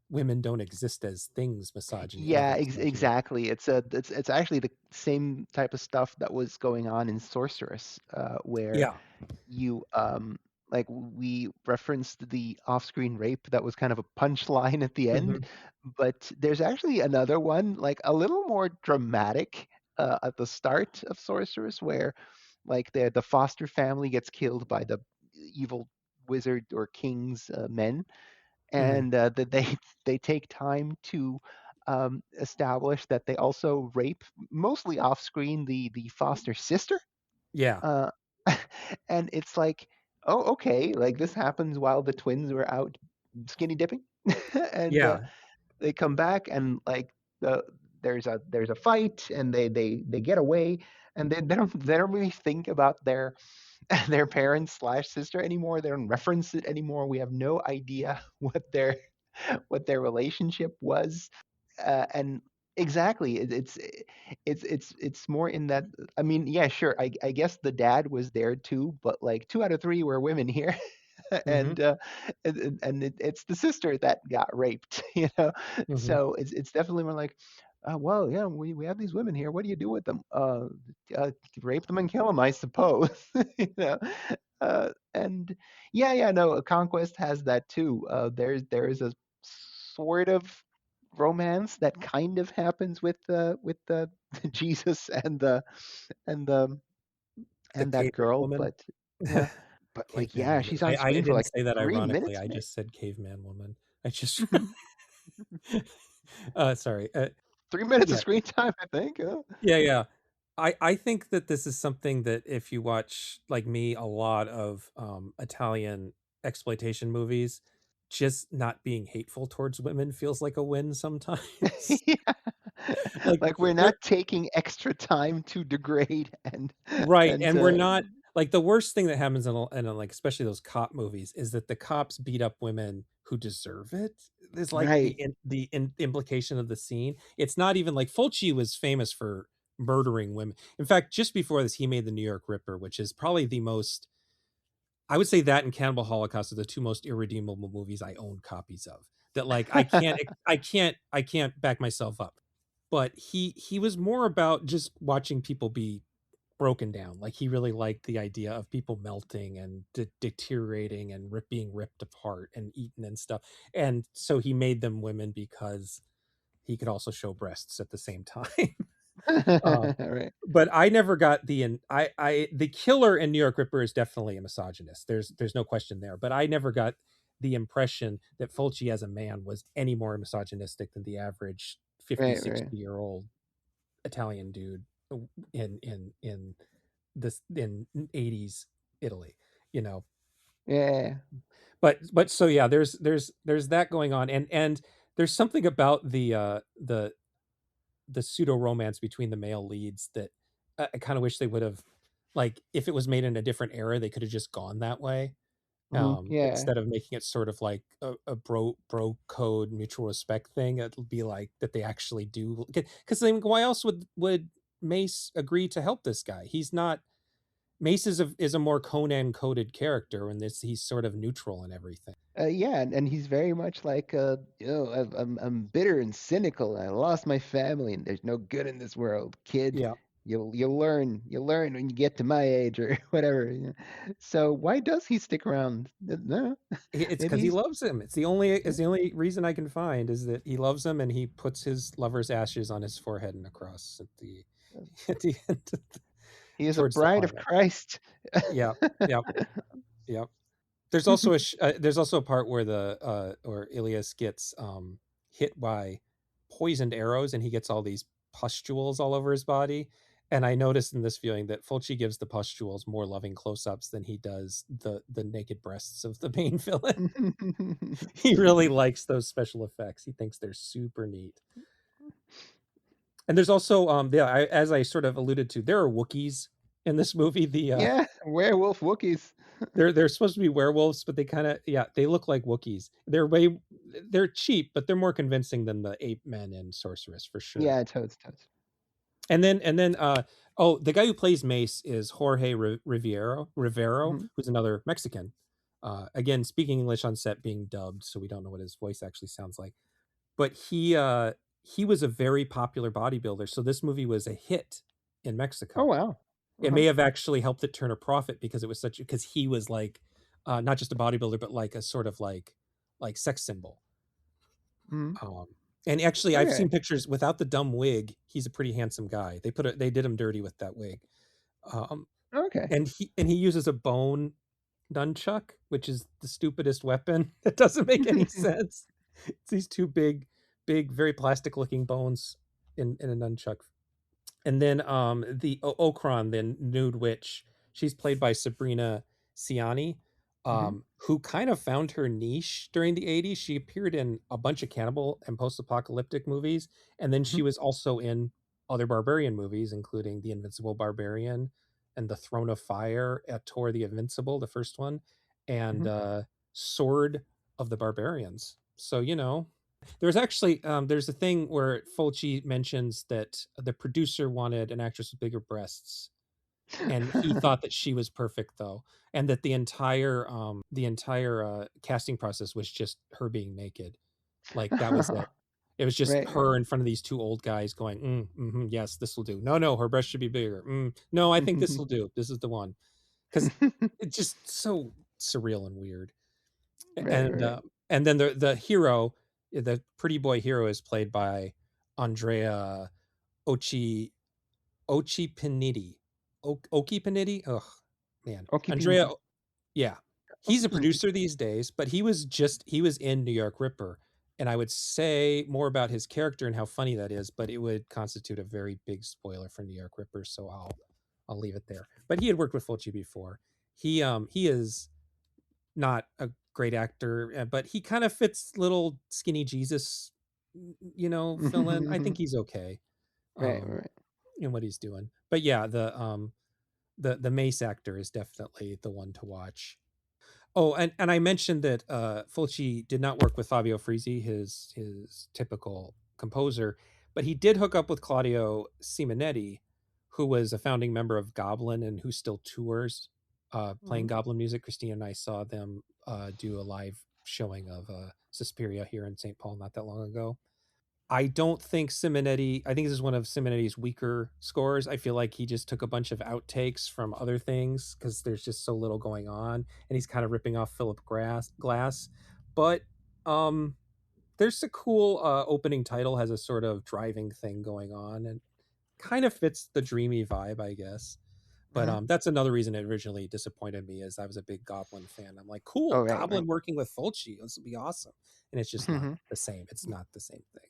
women don't exist as things misogyny Yeah, level misogyny. exactly. It's actually the same type of stuff that was going on in Sorceress, where Yeah. you like we referenced the off-screen rape that was kind of a punchline at the end, Mhm. but there's actually another one like a little more dramatic at the start of Sorceress where like the foster family gets killed by the evil wizard or king's men, Mhm. and that they take time to establish that they also rape mostly off screen the foster sister, Yeah. uh, and it's like, oh, okay, like this happens while the twins were out skinny dipping, and Yeah. they come back and like the there's a fight and they get away, and they don't really think about their parents slash sister anymore. They don't reference it anymore. We have no idea what their relationship was, and exactly it's more in that. I mean, yeah, sure, I guess the dad was there too, but like 2 out of 3 were women here. Mhm. It's the sister that got raped, Mhm. so it's definitely more like, well, yeah, we have these women here, what do you do with them? Rape them and kill them, I suppose. you know and yeah, yeah, no, Conquest has that too. There is a sort of romance that kind of happens with the Jesus and the and the The and that caveman girl, woman. but yeah. But like, Caveman yeah, woman. she's on I screen for didn't like say that 3 minutes, ironically. I man. just said caveman woman. I just sorry. 3 minutes of Yeah. screen time, I think. Yeah, yeah. I think that this is something that if you watch, like me, a lot of Italian exploitation movies, just not being hateful towards women feels like a win sometimes. Yeah. Like Like we're there not taking extra time to degrade right, and and we're not like the worst thing that happens like especially those cop movies is that the cops beat up women who deserve it. There's like right. implication of the scene. It's not even like Fulci was famous for murdering women. In fact, just before this, he made the New York Ripper, which is probably the most. I would say that and Cannibal Holocaust are the two most irredeemable movies I own copies of. That like I can't back myself up. But he was more about just watching people be broken down. Like he really liked the idea of people melting and deteriorating and being ripped apart and eaten and stuff. And so he made them women because he could also show breasts at the same time. um, Right. but I never got I the killer in New York Ripper is definitely a misogynist. There's no question there. But I never got the impression that Fulci as a man was any more misogynistic than the average 50, Right, right. 60-year-old Italian dude in this in 80s Italy, you know. Yeah. But so yeah, there's that going on, and there's something about the pseudo romance between the male leads that I kind of wish they would have, like if it was made in a different era, they could have just gone that way, Yeah. instead of making it sort of like a bro code mutual respect thing. It'll be like that they actually do, because then why else would Mace agree to help this guy? He's not. Mace is a more Conan coded character, and this he's sort of neutral in everything. Yeah, and he's very much like, I'm bitter and cynical. I lost my family, and there's no good in this world, kid. Yeah, You'll learn when you get to my age or whatever. So why does he stick around? No, it's maybe because he he's loves him. It's the only reason I can find is that he loves him, and he puts his lover's ashes on his forehead and across at the at the end he is a towards the bride of final. Christ. Yeah, yeah, yeah. There's also a part where the or Ilias gets hit by poisoned arrows, and he gets all these pustules all over his body. And I noticed in this viewing that Fulci gives the pustules more loving close-ups than he does the naked breasts of the main villain. He really likes those special effects. He thinks they're super neat. And there's also yeah, as I sort of alluded to, there are Wookiees in this movie. The Yeah, werewolf Wookiees. they're supposed to be werewolves, but they kind of, yeah, they look like Wookiees. They're cheap, but they're more convincing than the ape men in Sorceress for sure. Yeah, totes, totes. And then oh, the guy who plays Mace is Jorge Rivero, Mhm, who's another Mexican. Again, speaking English on set, being dubbed, so we don't know what his voice actually sounds like. But he was a very popular bodybuilder, so this movie was a hit in oh, Mexico. wow. It may Uh-huh. have actually helped it turn a profit because it was such because he was like not just a bodybuilder, but like a sort of like sex symbol. Mhm. Um, and actually, I've Okay. seen pictures without the dumb wig. He's a pretty handsome guy. They did him dirty with that wig. Um, Okay. and he uses a bone nunchuck, which is the stupidest weapon. That doesn't make any sense. It's these two big, very plastic looking bones in a nunchuck. And then the Okron, the nude witch, she's played by Sabrina Ciani, Mhm, who kind of found her niche during the 80s. She appeared in a bunch of cannibal and post-apocalyptic movies, and then mhm, she was also in other barbarian movies, including The Invincible Barbarian and The Throne of Fire at Tor the Invincible, the first one, and mhm. Sword of the Barbarians. So, there's actually there's a thing where Fulci mentions that the producer wanted an actress with bigger breasts, and he thought that she was perfect though, and that the entire casting process was just her being naked. Like that was it. It was just Right, right. her in front of these two old guys going, "Yes, this will do. No, no, her breast should be bigger. No, I think this will do. This is the one." Because it's just so surreal and weird. Right, and right. and then the hero, the pretty boy hero, is played by Andrea Ochi Ochi Panidi. Oki Panidi. Oh man, Andrea Okipinidi. Yeah. He's a producer these days, but he was in New York Ripper. And I would say more about his character and how funny that is, but it would constitute a very big spoiler for New York Ripper, so I'll leave it there. But he had worked with Fulci before. He is not a great actor, but he kind of fits little skinny Jesus, fill in. I think he's okay Right, um right. in what he's doing. But yeah, the Mace actor is definitely the one to watch. Oh, and I mentioned that Fulci did not work with Fabio Frizzi, his typical composer, but he did hook up with Claudio Simonetti, who was a founding member of Goblin and who still tours playing Mhm. Goblin music. Christina and I saw them do a live showing of Suspiria here in St. Paul not that long ago. I don't think Simonetti. I think this is one of Simonetti's weaker scores. I feel like he just took a bunch of outtakes from other things because there's just so little going on, and he's kind of ripping off Philip Glass. But um, there's a cool opening title, has a sort of driving thing going on, and kind of fits the dreamy vibe, I guess. But Mhm. that's another reason it originally disappointed me, is I was a big Goblin fan. I'm like, Oh, cool, right, right. Goblin working with Fulci, this would be awesome, and it's just not Mhm. the same. It's not the same thing.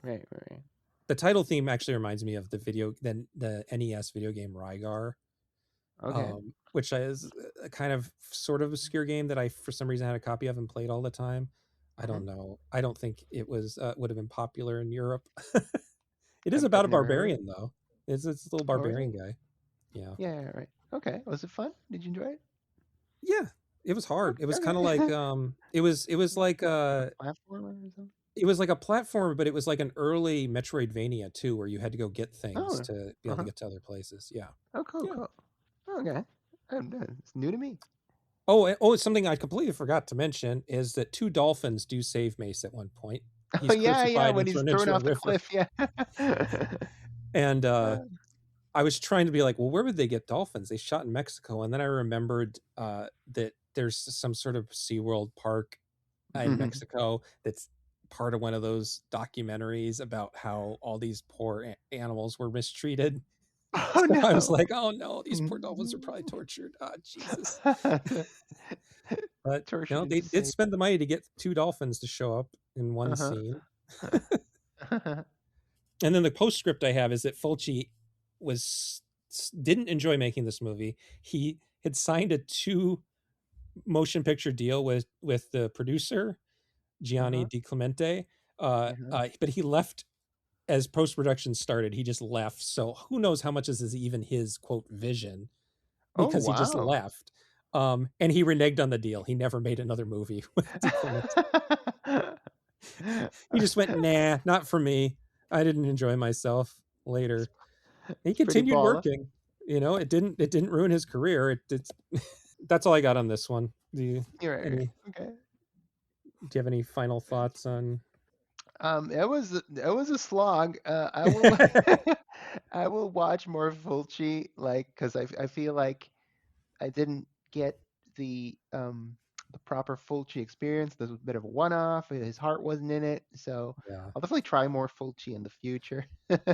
Right, right. The title theme actually reminds me of the NES video game Rygar, Okay. which is a kind of sort of obscure game that I for some reason had a copy of and played all the time. I Mhm. don't know. I don't think it was would have been popular in Europe. It is I've about a never heard of it. barbarian though. It's a little Oh, is it? barbarian guy. Yeah. Yeah, yeah, right. Okay. Was it fun? Did you enjoy it? Yeah. It was hard. It was kind of like Okay. it was like A platformer or something? it was like a platform, but it was like an early Metroidvania too, where you had to go get things Oh. to be able to Uh-huh. get to other places. Yeah. Oh, cool, Yeah. cool. Okay. It's new to me. Oh, it's something I completely forgot to mention is that two dolphins do save Mace at one point. Oh, He's yeah, yeah, crucified when and he's thrown thrown into a off the river. cliff, yeah. And Uh, I was trying to be like, well, where would they get dolphins? They shot in Mexico. And then I remembered that there's some sort of SeaWorld park in Mexico that's part of one of those documentaries about how all these poor animals were mistreated. Oh, So I was no. like, oh no, these poor dolphins are probably tortured. Ah, Jesus. But Tortured no, into they did safe. spend the money to get two dolphins to show up in one Uh-huh. scene. And then the postscript I have is that Fulci was didn't enjoy making this movie. He had signed a 2 motion picture deal with the producer Gianni Uh-huh. Di Clemente, Uh-huh. but he left as post production started. He just left. So who knows how much this is even his quote vision, Oh, because he just wow. left. And he reneged on the deal. He never made another movie with Di Clemente. He just went, nah, not for me. I didn't enjoy myself later. He It's pretty continued baller. working. It didn't ruin his career. It's that's all I got on this one. You're right. Any Okay. do you have any final thoughts on It was a slog. I will I will watch more Fulci, like, because I feel like I didn't get the proper Fulci experience. This was a bit of a one-off. His heart wasn't in it, so yeah. I'll definitely try more Fulci in the future.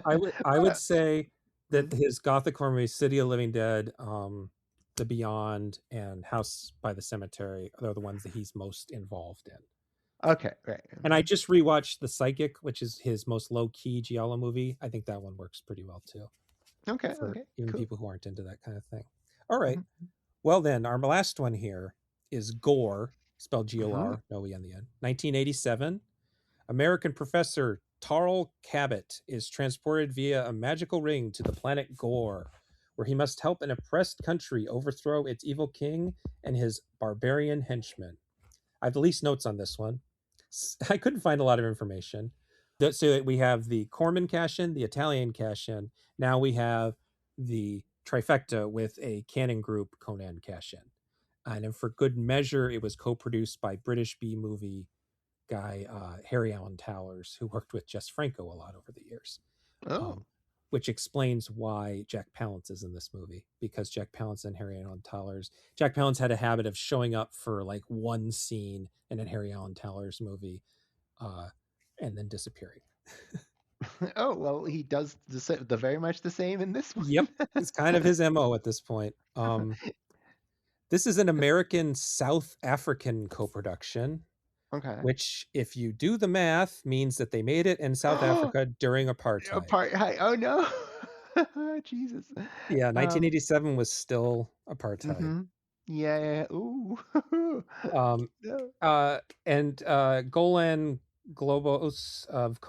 I would say that Mhm. his gothic horror movies, City of Living Dead, The Beyond, and House by the Cemetery are the ones that he's most involved in. Okay, right. And I just rewatched The Psychic, which is his most low key Giallo movie. I think that one works pretty well too, Okay, for okay, even cool. people who aren't into that kind of thing. All right. Mhm. Well, then, our last one here is Gore, spelled Mhm. Gor, no E on the end. 1987. American professor Tarl Cabot is transported via a magical ring to the planet Gore, where he must help an oppressed country overthrow its evil king and his barbarian henchmen. I have the least notes on this one. I couldn't find a lot of information. So we have the Corman cash in, the Italian cash in. Now we have the trifecta with a canon group Conan cash in. And then for good measure, it was co produced by British B movie guy Harry Allen Towers, who worked with Jess Franco a lot over the years, Oh. um, which explains why Jack Palance is in this movie, because Jack Palance and Harry Allen Towers, Jack Palance had a habit of showing up for like one scene in a Harry Allen Towers movie, uh, and then disappearing. Oh, well, he does the very much the same in this Yep, one. it's kind of his mo at this point. This is an American South African co-production, Okay. which, if you do the math, means that they made it in South Africa during apartheid. Apart. Hi. Oh no. Jesus. Yeah, Um. 1987 was still apartheid. Mm-hmm. Yeah. Yeah, yeah. Ooh. Um, No. and Golan Globos of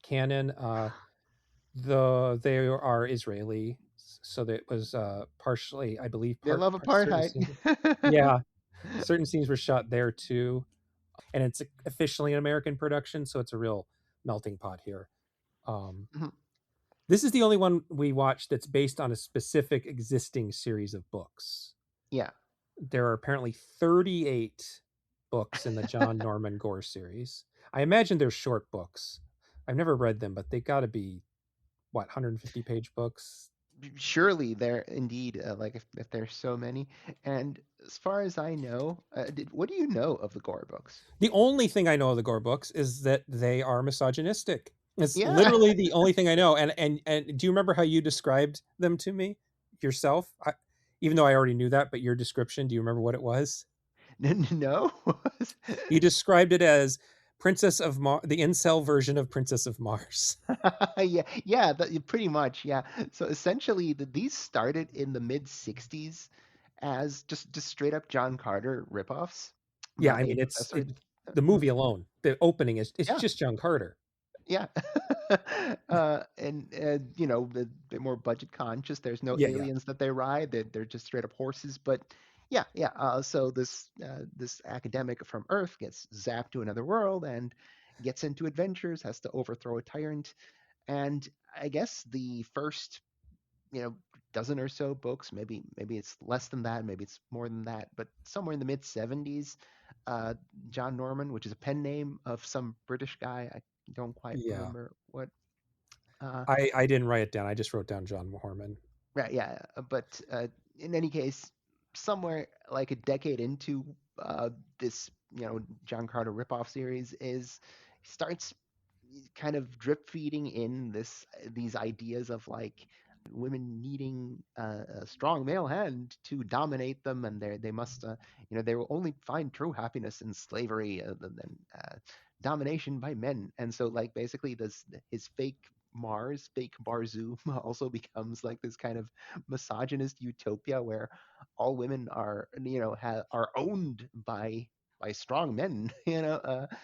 Canon, they are Israeli, so that was partially, I believe, They love certain apartheid. scenes. Yeah, certain scenes were shot there too, and it's officially an American production, so it's a real melting pot here. Um, Mhm. this is the only one we watched that's based on a specific existing series of books. Yeah. There are apparently 38 books in the John Norman Gore series. I imagine they're short books. I've never read them, but they got to be what, 150-page books. Surely there indeed, like if there's so many. And as far as I know, what do you know of the Gore books? The only thing I know of the Gore books is that they are misogynistic. It's Yeah. literally the only thing I know. And do you remember how you described them to me yourself? Even though I already knew that, but your description, do you remember what it was? No. You described it as Princess of the incel version of Princess of Mars. Yeah, yeah, pretty much, yeah. So essentially, these started in the mid '60s as just straight up John Carter ripoffs Yeah, about I mean, a professor. the Mhm. movie alone, the opening is it's Yeah, just John Carter. yeah. And a bit more budget conscious. There's no Yeah, yeah, aliens that they ride. They're just straight up horses. But yeah, yeah. So this academic from Earth gets zapped to another world and gets into adventures, has to overthrow a tyrant. And I guess the first, dozen or so books, maybe it's less than that, maybe it's more than that, but somewhere in the mid '70s, uh, John Norman, which is a pen name of some British guy, I don't quite yeah. remember what. Uh, I didn't write it down. I just wrote down John Mormon. right, yeah, but in any case, somewhere like a decade into this, John Carter ripoff series is starts kind of drip feeding in these ideas of like women needing a strong male hand to dominate them, and they must they will only find true happiness in slavery than domination by men. And so like basically this his fake Barzu also becomes like this kind of misogynist utopia where all women are are owned by strong men.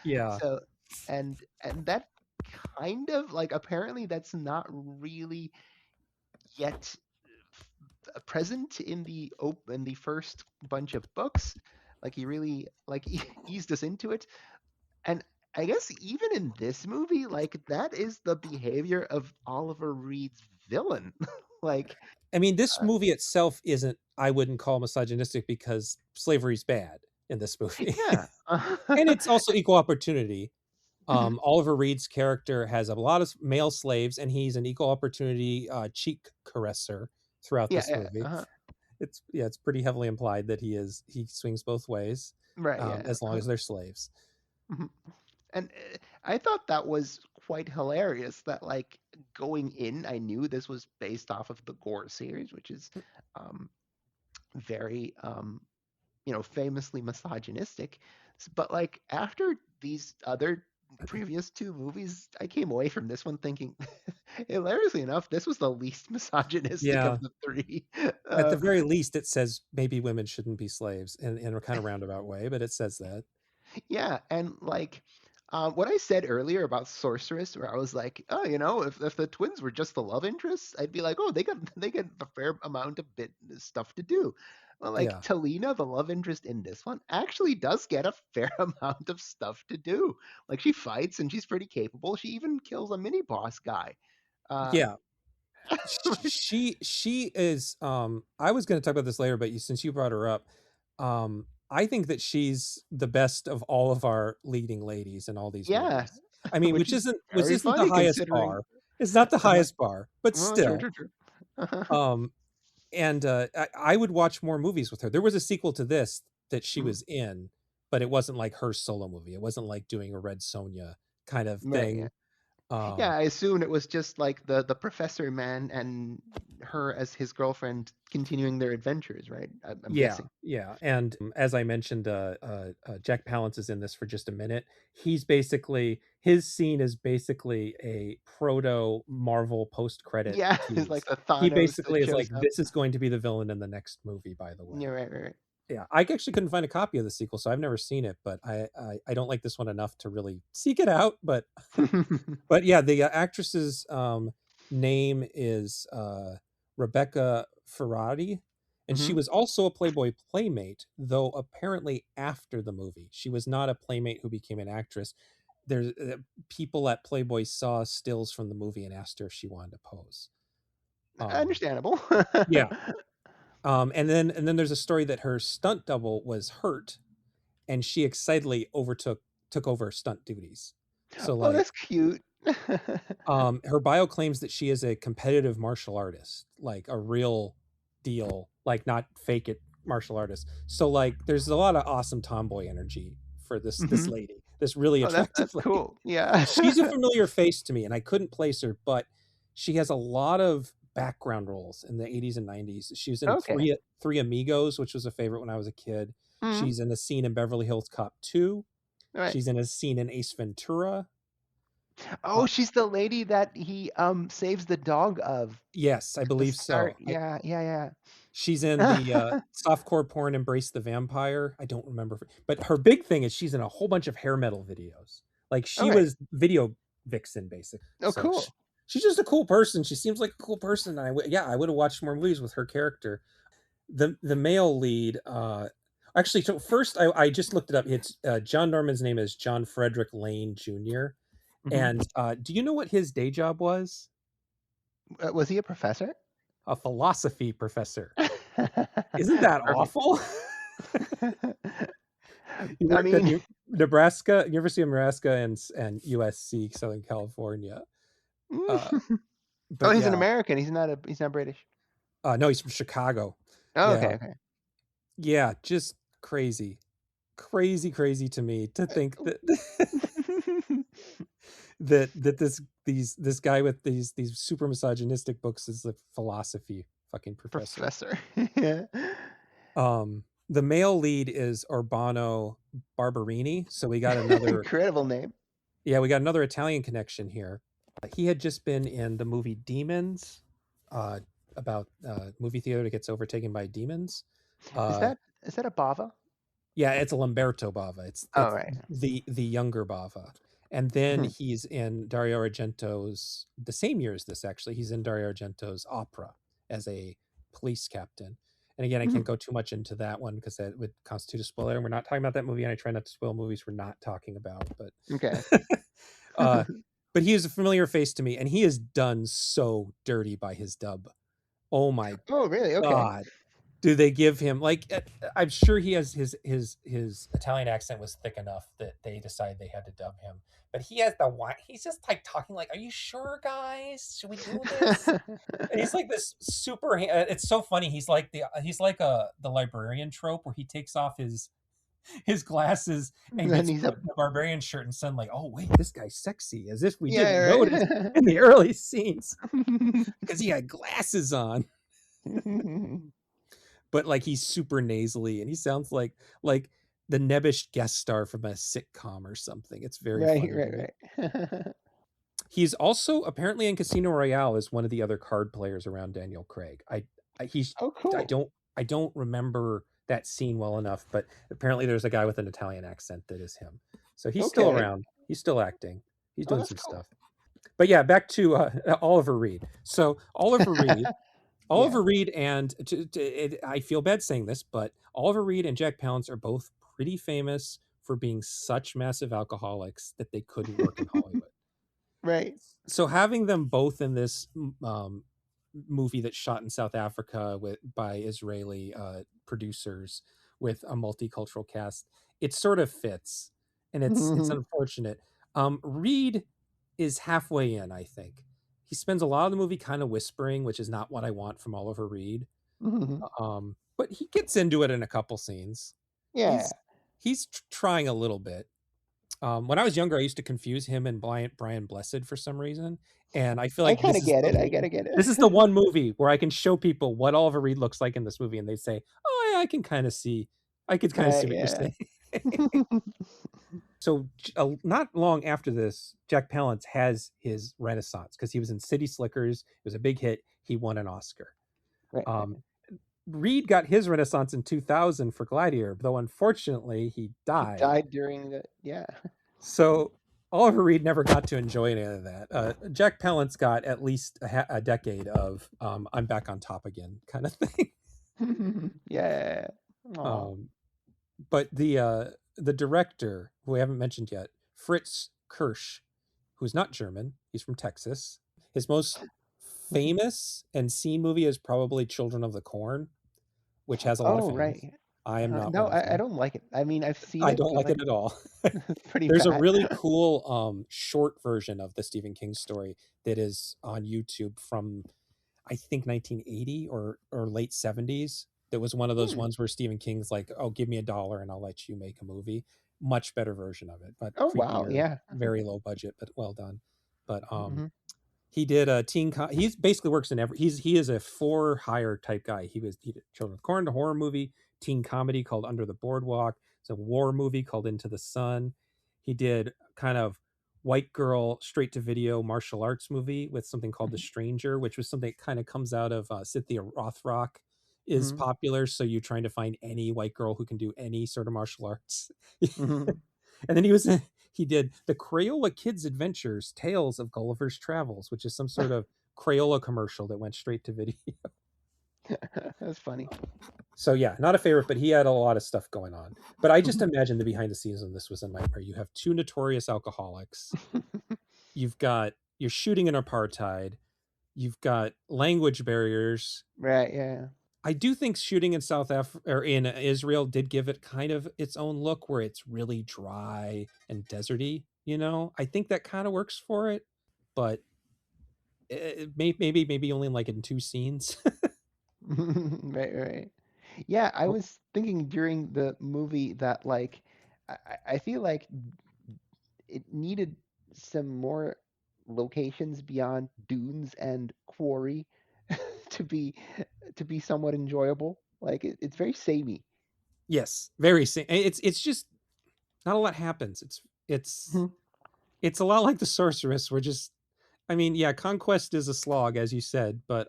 Yeah. So and that kind of like apparently that's not really yet present in the first bunch of books. Like he really like eased us into it. And I guess even in this movie, like that is the behavior of Oliver Reed's villain. Like, I mean, this uh, movie itself isn't, I wouldn't call misogynistic because slavery's bad in this movie. yeah. And it's also equal opportunity. Oliver Reed's character has a lot of male slaves, and he's an equal opportunity cheek caresser throughout Yeah, this yeah, movie. It's pretty heavily implied that he swings both ways, right, yeah. as long as they're slaves. Mhm. And I thought that was quite hilarious that like going in, I knew this was based off of the Gore series, which is um, very famously misogynistic. But like after these other previous two movies, I came away from this one thinking, hilariously enough, this was the least misogynistic Yeah, of the three. at the Uh, very least, it says maybe women shouldn't be slaves in a kind of roundabout way, but it says that. Yeah, and like what I said earlier about Sorceress, where I was like, oh, if the twins were just the love interests, I'd be like, oh, they get a fair amount of bit stuff to do. Well, like Yeah, Talina, the love interest in this one, actually does get a fair amount of stuff to do. Like she fights and she's pretty capable. She even kills a mini boss guy. Uh, yeah. She is. I was going to talk about this later, but since you brought her up, I think that she's the best of all of our leading ladies in all these yeah, movies. I mean, which is which very isn't the funny highest considering. bar. It's not the Uh-huh. highest bar, but Well, true, still. true, true. Um, and I would watch more movies with her. There was a sequel to this that she Mhm. was in, but it wasn't like her solo movie. It wasn't like doing a Red Sonja kind of Right, yeah. thing. Yeah, Um, I assumed it was just like the professor man and her as his girlfriend continuing their adventures, right? I'm yeah, guessing. yeah, and as I mentioned, Jack Palance is in this for just a minute. He's basically his scene is basically a proto Marvel post credit Yeah, it's like tease. the He Thanos that basically is like, shows up. this is going to be the villain in the next movie. By the way, Yeah, right. yeah, I actually couldn't find a copy of the sequel, so I've never seen it, but I don't like this one enough to really seek it out. But yeah, the actress's name is Rebecca Ferrati, and she Hmm. was also a Playboy playmate, though apparently after the movie. She was not a playmate who became an actress. There's people at Playboy saw stills from the movie and asked her if she wanted to pose. Um, Understandable. yeah, and then there's a story that her stunt double was hurt, and she excitedly took over stunt duties. So Oh, like that's cute. her bio claims that she is a competitive martial artist, like a real deal, like not fake it martial artist. So like there's a lot of awesome tomboy energy for this Hmm. lady, this really Oh, attractive that's lady. cool. Yeah. She's a familiar face to me, and I couldn't place her, but she has a lot of background roles in the 80s and 90s. She was in Okay. Three Amigos, which was a favorite when I was a kid. Hmm. She's in a scene in Beverly Hills Cop 2. Right. She's in a scene in Ace Ventura. Oh, Uh, she's the lady that he saves the dog of yes, I at the believe start. so. Yeah. She's in the softcore porn Embrace the Vampire. I don't remember, but her big thing is she's in a whole bunch of hair metal videos. Like All she right. was video vixen basically. Oh, So cool. she's just a cool person. She seems like a cool person. And I would have watched more movies with her character. The male lead, actually, so first I just looked it up. It's John Norman's name is John Frederick Lane Jr. Hmm. And do you know what his day job was? Was he a professor? A philosophy professor. Isn't that Perfect. awful? He I worked at mean, Nebraska, University of Nebraska, and USC, Southern California. Uh, oh, but he's an yeah, American. He's not British. no, he's from Chicago. Oh, Yeah, okay. yeah, just crazy, crazy, crazy to me to think that that this guy with these super misogynistic books is a philosophy fucking professor. Professor. Yeah. The male lead is Urbano Barbarini, so we got another. Incredible name. Yeah, we got another Italian connection here. He had just been in the movie Demons, uh, about movie theater that gets overtaken by demons. Is Uh, that is that a Bava? yeah, it's a Lamberto Bava. Oh, It's right. the younger Bava, and then Mhm. he's in Dario Argento's the same year as this. Actually, he's in Dario Argento's opera as a police captain. And again, I can't Mhm. go too much into that one because that would constitute a spoiler. And we're not talking about that movie, and I try not to spoil movies we're not talking about. But Okay. uh, but he is a familiar face to me, and he is done so dirty by his dub. Oh my Oh, really? Okay. god! Do they give him like? I'm sure he has his Italian accent was thick enough that they decided they had to dub him. But he has the wine. He's just like talking like, "Are you sure, guys? Should we do this?" And he's like this super. It's so funny. He's like a the librarian trope where he takes off his glasses and Then gets he's put a in a barbarian shirt and suddenly, oh wait, this guy's sexy, as if we didn't yeah, notice right. in the early scenes because he had glasses on. But like he's super nasally and he sounds like the nebbish guest star from a sitcom or something. It's very Right, funny to right, me. right. He's also apparently in Casino Royale as one of the other card players around Daniel Craig. He's Oh, I cool. don't remember that scene well enough, but apparently there's a guy with an Italian accent that is him. So he's still Okay. around. He's still acting. He's Oh, doing that's some cool. stuff. But yeah, back to Oliver Reed. So Yeah. Oliver Reed and I feel bad saying this, but Oliver Reed and Jack Palance are both pretty famous for being such massive alcoholics that they couldn't work in Hollywood. Right. So having them both in this movie that's shot in South Africa by Israeli producers with a multicultural cast, it sort of fits, and it's Mhm. unfortunate. Reed is halfway in, I think. He spends a lot of the movie kind of whispering, which is not what I want from Oliver Reed. Mhm. But he gets into it in a couple scenes. Yeah. He's trying a little bit. When I was younger, I used to confuse him and Brian Blessed for some reason, and I feel I like kind this of is get the it. I gotta get this is the it. one movie where I can show people what Oliver Reed looks like in this movie, and they say, "Oh, yeah, I could kind of see Right, what you're yeah. saying." So, not long after this, Jack Palance has his renaissance because he was in City Slickers. It was a big hit. He won an Oscar. Right, right. Um, Reed got his renaissance in 2000 for Gladiator, though unfortunately he He died. died during the, yeah. So Oliver Reed never got to enjoy any of that. Jack Palance got at least a decade of "I'm back on top again" kind of thing. Yeah. Aw. Um, but the director, who we haven't mentioned yet, Fritz Kiersch, who's not German, he's from Texas. His most famous and seen movie is probably Children of the Corn, which has a lot of Oh, fans. right. I am not No, one of I them. don't like it. I mean, I've seen I it, don't but like like, it at all. it's pretty There's a bad. really cool short version of the Stephen King story that is on YouTube from, I think, 1980 or late 70s. That was one of those Hmm. ones where Stephen King's like, "Oh, give me $1 and I'll let you make a movie." Much better version of it, but Oh, wow. creepier, Yeah. very low budget, but well done. But Hmm. he did a he's basically works in every he is a for hire type guy. He did Children of the Corn, a horror movie, teen comedy called Under the Boardwalk, it's a war movie called Into the Sun. He did kind of white girl straight to video martial arts movie with something called The Stranger, which was something that kind of comes out of Cynthia Rothrock is Hmm. popular, so you're trying to find any white girl who can do any sort of martial arts. Hmm. And then he did the Crayola Kids Adventures Tales of Gulliver's Travels, which is some sort of Crayola commercial that went straight to video. That's funny. So yeah, not a favorite, but he had a lot of stuff going on. But I just imagine the behind the scenes on this was a nightmare. You have two notorious alcoholics. You're shooting in apartheid. You've got language barriers. Right, yeah. I do think shooting in South Africa or in Israel did give it kind of its own look where it's really dry and deserty, you know? I think that kind of works for it, but maybe only like in two scenes. Right, right. Yeah, I Oh, was thinking during the movie that like I feel like it needed some more locations beyond dunes and quarry to be to be somewhat enjoyable. Like it's very samey. yes, very it's just not a lot happens. It's Mhm. it's a lot like the Sorceress. We're just I mean, yeah, Conquest is a slog as you said, but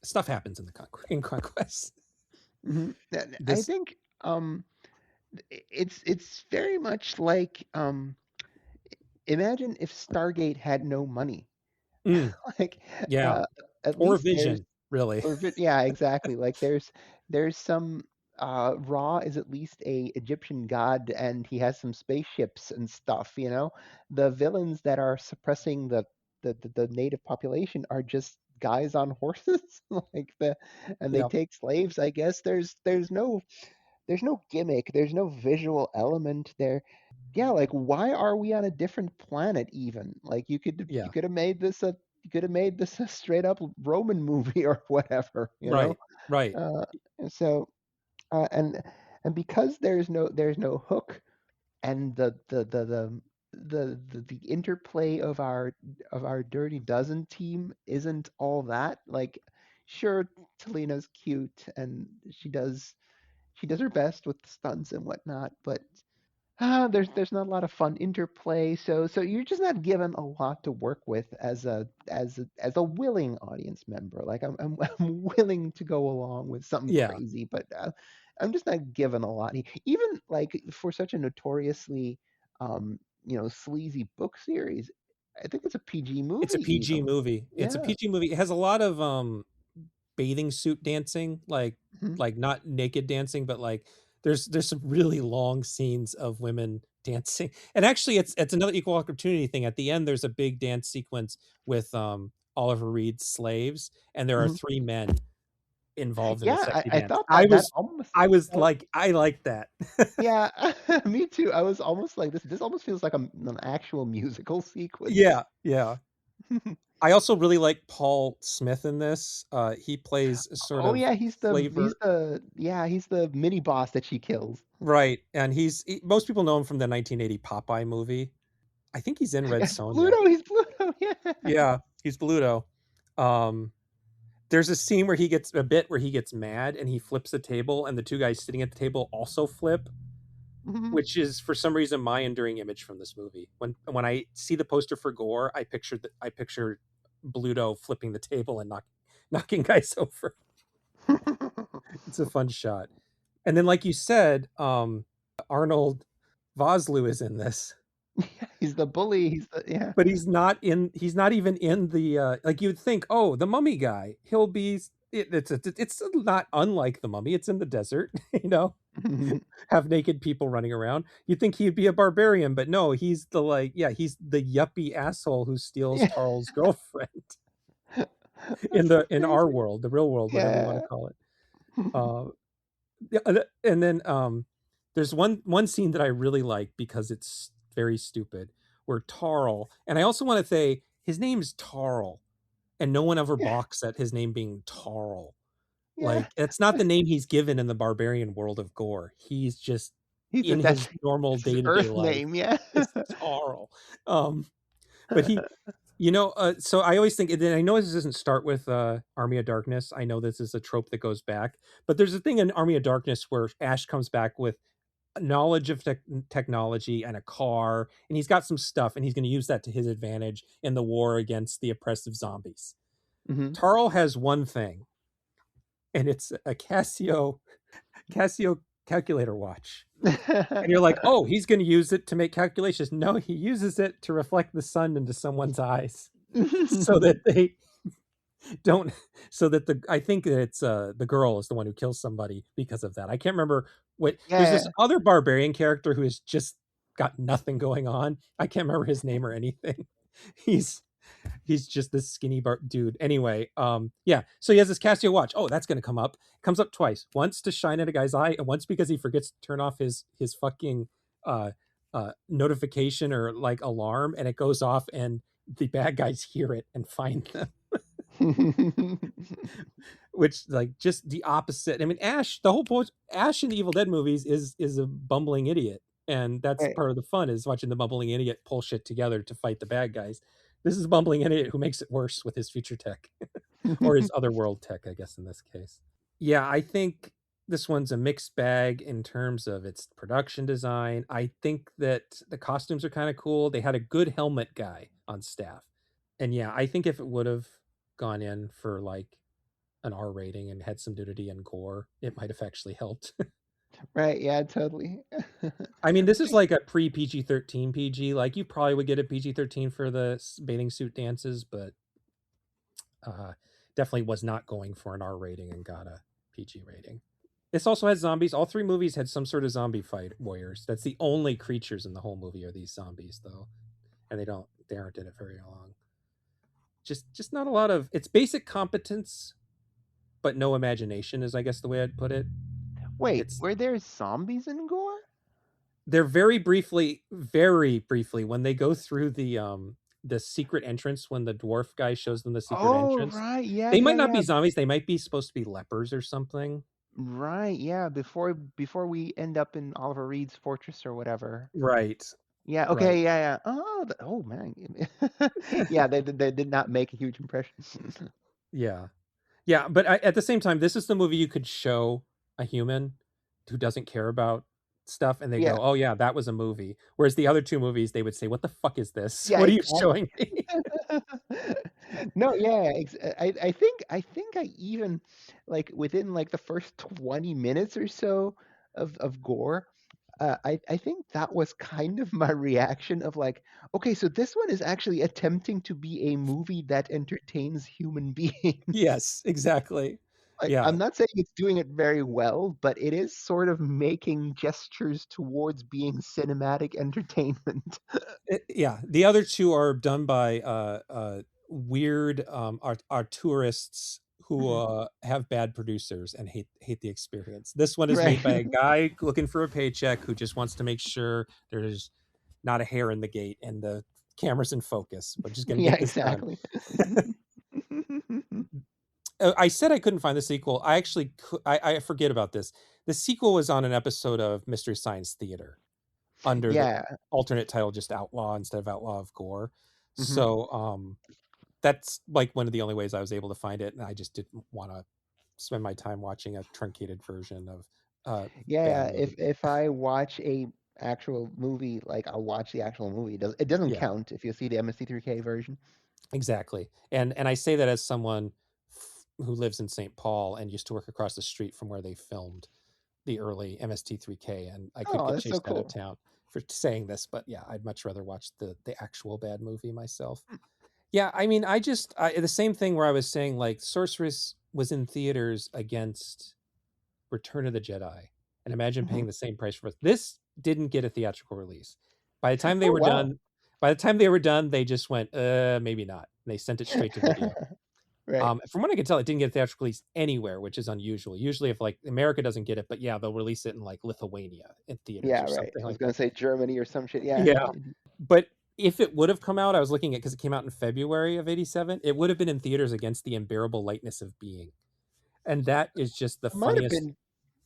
stuff happens in the in Conquest. I This think it's very much like imagine if Stargate had no money. mm, Like yeah, uh, at or least there's Vision, really. yeah, exactly. Like there's some Ra is at least a Egyptian god and he has some spaceships and stuff, you know. The villains that are suppressing the native population are just guys on horses like the and they Yeah, take slaves, I guess. There's no gimmick, there's no visual element there. Yeah, like why are we on a different planet even? Like you yeah, could have made this a you could have made this a straight up Roman movie or whatever, you know? right, right. Uh, and so uh, and and because there's no hook and the interplay of our Dirty Dozen team isn't all that. Like sure, Talina's cute and she does her best with the stunts and whatnot, but there's not a lot of fun interplay, so you're just not given a lot to work with as a willing audience member. Like I'm willing to go along with something Yeah, crazy, but I'm just not given a lot. Even like for such a notoriously sleazy book series, I think it's a PG it's a movie PG even. movie. It's a Yeah. PG movie. It has a lot of bathing suit dancing, Mhm. like not naked dancing, but like there's some really long scenes of women dancing. And actually it's another equal opportunity thing. At the end there's a big dance sequence with Oliver Reed's slaves, and there are Mhm. three men involved in the Yeah, sexy I dance. thought that that almost I was that like I like that. Yeah, me too. I was almost like this almost feels like an actual musical sequence. Yeah, yeah. I also really like Paul Smith in this. He plays a sort Oh of yeah, flavor. he's the mini boss that she kills. Right, and most people know him from the 1980 Popeye movie. I think he's in Red Yeah, Sonja. Pluto, he's Pluto. Yeah. Yeah, he's Bluto. Um, there's a scene where he gets a bit where he gets mad and he flips the table, and the two guys sitting at the table also flip, Mhm. which is for some reason my enduring image from this movie. When I see the poster for Gore, I picture Bluto flipping the table and knocking guys over. It's a fun shot. And then, like you said, Arnold Vosloo is in this, He's the bully. He's the yeah. but he's not even in the like you'd think, oh, the mummy guy, he'll be it's not unlike the mummy. It's in the desert, you know, have naked people running around. You'd think he'd be a barbarian, but no, he's the like, yeah, he's the yuppie asshole who steals Yeah. Tarl's girlfriend That's so in our crazy. world, the real world, whatever you want to Yeah. call it. Uh, yeah, and then there's one scene that I really like because it's very stupid, where Tarl, and I also want to say his name's Tarl, and no one ever Yeah. balks at his name being Tarl. Yeah. Like, it's not the name he's given in the barbarian world of Gore. He's just in That's his normal that's his day-to-day Earth life. name. Yeah. It's Tarl. Um, but so I always think, and I know this doesn't start with Army of Darkness. I know this is a trope that goes back, but there's a thing in Army of Darkness where Ash comes back with knowledge of technology and a car, and he's got some stuff, and he's going to use that to his advantage in the war against the oppressive zombies. Hmm. Tarl has one thing, and it's a Casio calculator watch. And you're like, oh, he's going to use it to make calculations. No, he uses it to reflect the sun into someone's eyes so that they don't, so that I think that it's the girl is the one who kills somebody because of that. I can't remember what, there's this Yeah. other barbarian character who has just got nothing going on. I can't remember his name or anything. He's he's just this skinny dude. Anyway, yeah. So he has this Casio watch. Oh, that's gonna come up. Comes up twice. Once to shine at a guy's eye, and once because he forgets to turn off his fucking uh notification or like alarm, and it goes off, and the bad guys hear it and find them. Which, like, just the opposite. I mean, the whole point, Ash in the Evil Dead movies is a bumbling idiot, and that's Right. part of the fun, is watching the bumbling idiot pull shit together to fight the bad guys. This is a bumbling idiot who makes it worse with his future tech, or his other world tech, I guess, in this case. Yeah, I think this one's a mixed bag in terms of its production design. I think that the costumes are kind of cool. They had a good helmet guy on staff. And yeah, I think if it would have gone in for like an R rating and had some nudity and gore, it might have actually helped. Right. Yeah. Totally. I mean, this is like a pre PG-13 PG. Like, you probably would get a PG-13 for the bathing suit dances, but uh, definitely was not going for an R rating and got a PG rating. This also has zombies. All three movies had some sort of zombie fight warriors. That's the only creatures in the whole movie are these zombies, though, and they aren't in it very long. Just not a lot of, it's basic competence, but no imagination is, I guess, the way I'd put it. Wait, It's were there zombies in Gore? they're very briefly when they go through the secret entrance, when the dwarf guy shows them the secret Oh, entrance. right. Yeah. They might Yeah. not be Yeah. zombies, they might be supposed to be lepers or something. Right. Yeah. Before we end up in Oliver Reed's fortress or whatever. Right. Yeah. Right. Okay. Yeah. Yeah. Oh. Oh man. Yeah. They did not make a huge impression. Yeah. Yeah, but at the same time, this is the movie you could show a human who doesn't care about stuff, and they Yeah. go, "Oh yeah, that was a movie." Whereas the other two movies, they would say, "What the fuck is this? Yeah. What are you Exactly. showing me?" No. Yeah. I think I even like within like the first 20 minutes or so of Gore. I think that was kind of my reaction of like, okay, so this one is actually attempting to be a movie that entertains human beings. Yes, exactly. Like, Yeah. I'm not saying it's doing it very well, but it is sort of making gestures towards being cinematic entertainment. Yeah, the other two are done by weird tourists who Mhm. have bad producers and hate the experience. This one is Right. made by a guy looking for a paycheck who just wants to make sure there's not a hair in the gate, and the cameras in focus. We're just gonna Yeah, get this done. exactly. I said I couldn't find the sequel. I actually I forget about this. The sequel was on an episode of Mystery Science Theater under the Yeah. alternate title, just Outlaw instead of Outlaw of Gore. Hmm. So that's like one of the only ways I was able to find it, and I just didn't want to spend my time watching a truncated version of a Yeah, bad yeah. movie. If I watch a actual movie, like I'll watch the actual movie. It doesn't Yeah, count if you see the MST3K version. exactly. And I say that as someone who lives in St. Paul and used to work across the street from where they filmed the early MST3K, and I could Oh, get that's so chased out of cool. town for saying this, but yeah, I'd much rather watch the actual bad movie myself. Yeah, I mean, the same thing where I was saying like Sorceress was in theaters against Return of the Jedi, and imagine Mhm. paying the same price for it. This didn't get a theatrical release. By the time they Oh, were wow. done, by the time they were done, they just went, maybe not. They sent it straight to video. Right. From what I can tell, it didn't get a theatrical release anywhere, which is unusual. Usually, if like America doesn't get it, but yeah, they'll release it in like Lithuania in theaters Yeah, or right. something I was like gonna that. say Germany or some shit. Yeah. Yeah, but if it would have come out, I was looking at because it came out in February of '87. It would have been in theaters against The Unbearable Lightness of Being, and that is just the Might have funniest.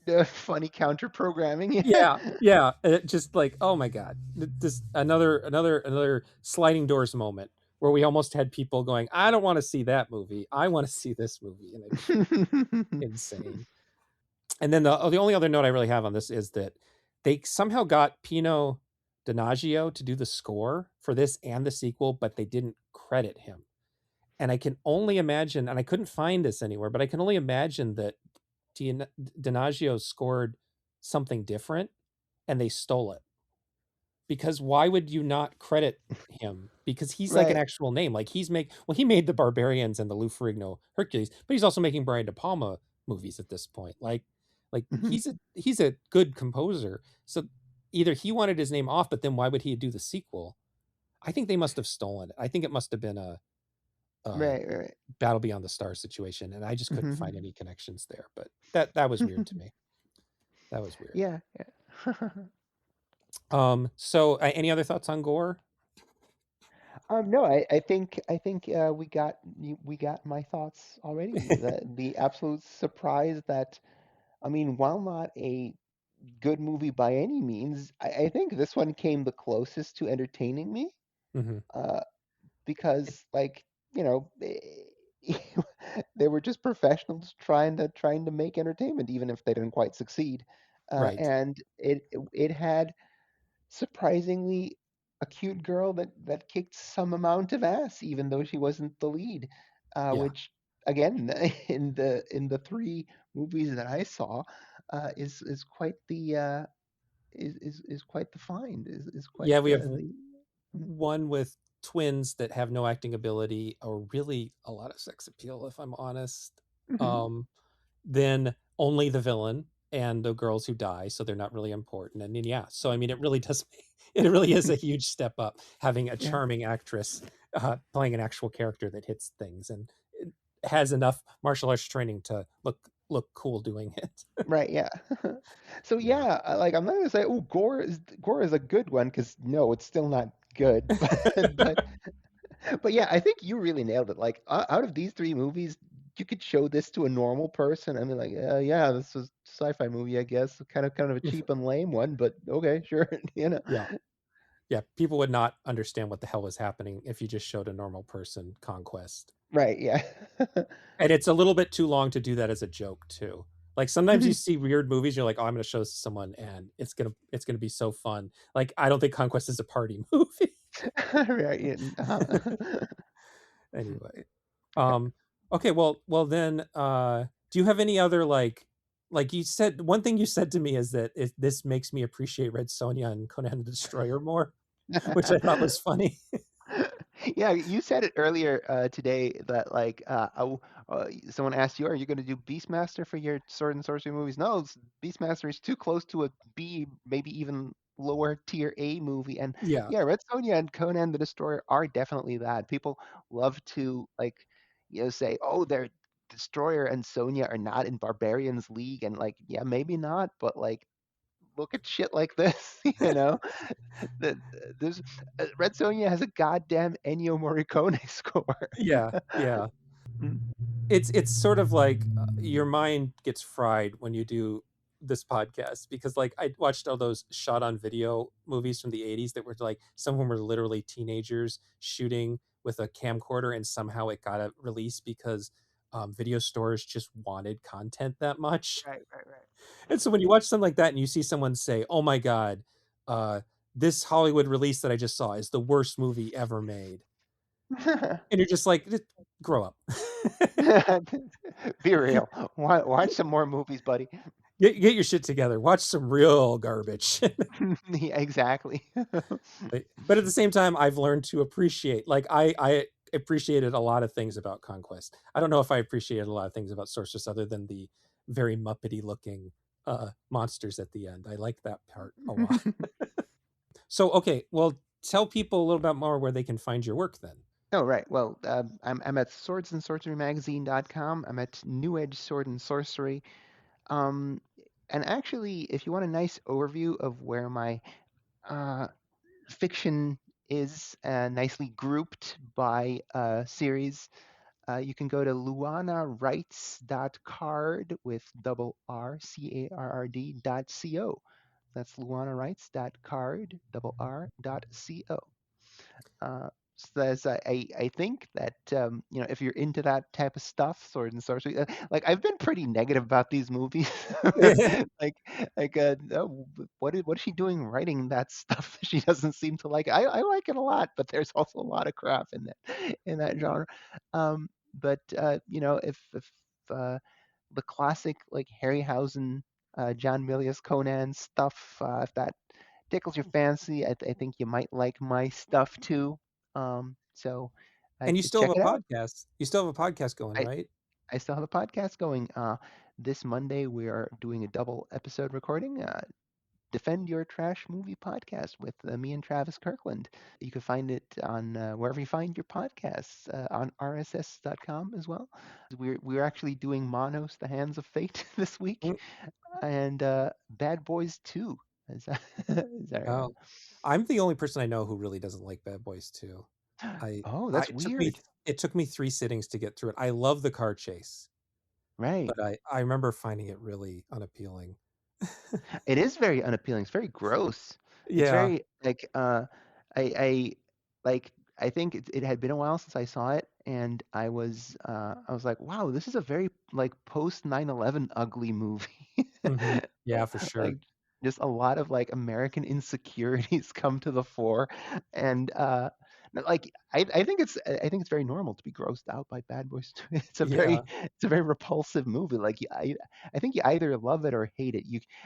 been funny counter programming. Yeah. Yeah, yeah, just like oh my god, this another sliding doors moment where we almost had people going, I don't want to see that movie, I want to see this movie, and it's insane. And then the only other note I really have on this is that they somehow got Pino Donaggio to do the score for this and the sequel, but they didn't credit him. And I can only imagine, and I couldn't find this anywhere, but I can only imagine that Donaggio scored something different and they stole it. Because why would you not credit him? Because he's like an Right. actual name. Like he made the Barbarians and the Lou Ferrigno Hercules, but he's also making Brian De Palma movies at this point. Like Mhm. he's a good composer. So either he wanted his name off, but then why would he do the sequel? I think they must have stolen it. I think it must have been a Right. Right. Battle Beyond the Stars situation, and I just couldn't Mhm. find any connections there. But that was weird to me. That was weird. Yeah. Yeah. So any other thoughts on Gore? No, I think we got my thoughts already. The absolute surprise that, I mean, while not a good movie by any means, I think this one came the closest to entertaining me. Hmm. Uh, because like, you know, they were just professionals trying to make entertainment, even if they didn't quite succeed. Right. And it had surprisingly a cute girl that kicked some amount of ass, even though she wasn't the lead. Yeah. Which again, in the three movies that I saw, is quite the is quite the find. Is quite Yeah, we have the. one with twins that have no acting ability or really a lot of sex appeal, if I'm honest. Mhm. Um, then only the villain and the girls who die, so they're not really important. And then, yeah, so I mean, it really does. It really is a huge step up having a Yeah. charming actress playing an actual character that hits things and it has enough martial arts training to look cool doing it. Right, yeah. So Yeah. yeah, like I'm not gonna say, oh, Gore is a good one because no, it's still not good. But but yeah, I think you really nailed it. Like out of these three movies, you could show this to a normal person. I mean, like, yeah, this is a sci-fi movie, I guess. Kind of a cheap and lame one, but okay, sure, you know. Yeah. Yeah. People would not understand what the hell was happening if you just showed a normal person Conquest. Right, yeah. And it's a little bit too long to do that as a joke too. Like sometimes you see weird movies, you're like, oh, I'm gonna show this to someone and it's gonna be so fun. Like I don't think Conquest is a party movie. Right, yeah. Anyway. Okay. Okay, well then do you have any other like you said one thing you said to me is that this makes me appreciate Red Sonja and Conan the Destroyer more, which I thought was funny. Yeah, you said it earlier today that like someone asked you, "Are you going to do Beastmaster for your sword and sorcery movies?" No, Beastmaster is too close to a B, maybe even lower tier A movie. And Yeah. yeah, Red Sonja and Conan the Destroyer are definitely that. People love to like, say, "Oh, they're Destroyer and Sonya are not in Barbarians League," and like, yeah, maybe not, but like look at shit like this, you know. That there's Red Sonja has a goddamn Ennio Morricone score. Yeah, yeah. Mm. It's sort of like your mind gets fried when you do this podcast, because like I watched all those shot on video movies from the 80s that were like, some of them were literally teenagers shooting with a camcorder, and somehow it got a release because video stores just wanted content that much. Right, right, right. And so when you watch something like that and you see someone say, "Oh my god, uh this Hollywood release that I just saw is the worst movie ever made," and you're just like, "Just grow up." Be real. Watch some more movies, buddy. Get your shit together. Watch some real garbage. Yeah, exactly. But at the same time, I've learned to appreciate. Like I appreciated a lot of things about Conquest. I don't know if I appreciated a lot of things about Sorceress other than the very Muppety looking monsters at the end. I like that part a lot. So okay, well, tell people a little bit more where they can find your work then. Oh, right. Well, I'm at swordsandsorcerymagazine.com. I'm at New Edge Sword and Sorcery. Um, and actually, if you want a nice overview of where my uh, fiction is nicely grouped by series, you can go to luanawrites.card with double R, CARRD .co. That's luanawrites.card, double R, .co. So I think that if you're into that type of stuff, sword and sorcery, like I've been pretty negative about these movies, like oh, what is she doing writing that stuff that she doesn't seem to like? I like it a lot, but there's also a lot of crap in that genre. But if the classic like Harryhausen, John Milius, Conan stuff, if that tickles your fancy, I think you might like my stuff too. So And you still have check a it out. podcast. You still have a podcast going, I, right? I still have a podcast going. This Monday we are doing a double episode recording. Defend Your Trash Movie podcast with me and Travis Kirkland. You can find it on wherever you find your podcasts, on rss.com as well. We're actually doing Monos, The Hands of Fate this week, Mm. and Bad Boys 2. Is that, is that right? Oh, I'm the only person I know who really doesn't like Bad Boys 2. Oh, I that's it weird. took me 3 sittings to get through it. I love the car chase, Right. but I remember finding it really unappealing. It is very unappealing. It's very gross. It's Yeah. very like I like I think it had been a while since I saw it, and I was like, wow, this is a very like post 9/11 ugly movie. Mhm. Yeah, for Like sure. just a lot of like American insecurities come to the fore, and like I think it's very normal to be grossed out by Bad Boys 2. Yeah. It's a very repulsive movie. Like I think you either love it or hate it.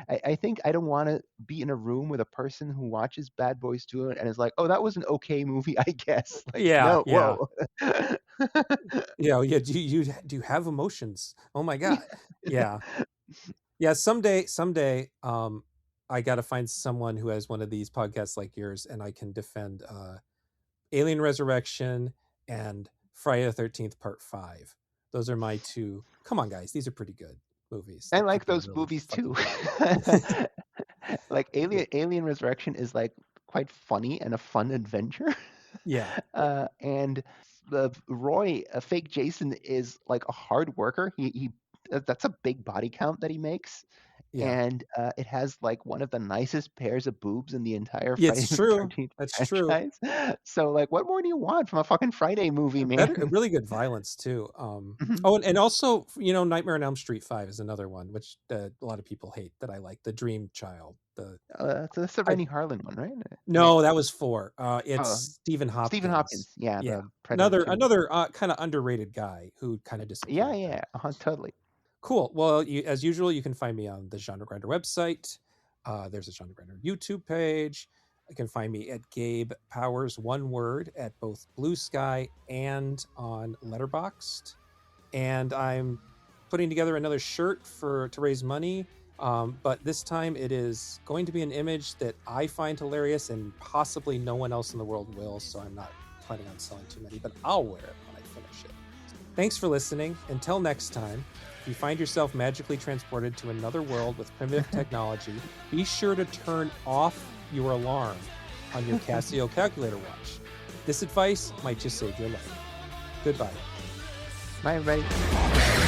I think I don't want to be in a room with a person who watches Bad Boys 2 and is like, oh, that was an okay movie, I guess. Like, Yeah, no, yeah. whoa. Yeah, do you have emotions? Oh my god. Yeah. Yeah, someday, I gotta find someone who has one of these podcasts like yours, and I can defend, Alien Resurrection and Friday the 13th Part 5. Those are my 2. Come on, guys, these are pretty good movies I that like people those really movies too. fucking love. Like Yeah. Alien Resurrection is like quite funny and a fun adventure. Yeah. And the Roy, a fake Jason, is like a hard worker. That's a big body count that he makes, Yeah. and it has like one of the nicest pairs of boobs in the entire Yeah, Friday it's the true. 13th That's true. franchise. So like, what more do you want from a fucking Friday movie, Better man? really good violence too. Oh, and also, Nightmare on Elm Street 5 is another one, which, a lot of people hate that I like. The Dream Child. So that's the I Rennie Harlan one, right? Right. No, that was 4. Oh, It's Stephen Stephen Hopkins. Hopkins. Yeah, Yeah. the Predator Another 2. another, kinda underrated guy who kinda Yeah, disappeared then. yeah, totally. Cool. Well, as usual, you can find me on the Genre Grinder website. There's a Genre Grinder YouTube page. You can find me at Gabe Powers, one word, at both Blue Sky and on Letterboxd. And I'm putting together another shirt to raise money. But this time it is going to be an image that I find hilarious and possibly no one else in the world will. So I'm not planning on selling too many, but I'll wear it when I finish it. Thanks for listening. Until next time, if you find yourself magically transported to another world with primitive technology, be sure to turn off your alarm on your Casio calculator watch. This advice might just save your life. Goodbye. Bye, everybody.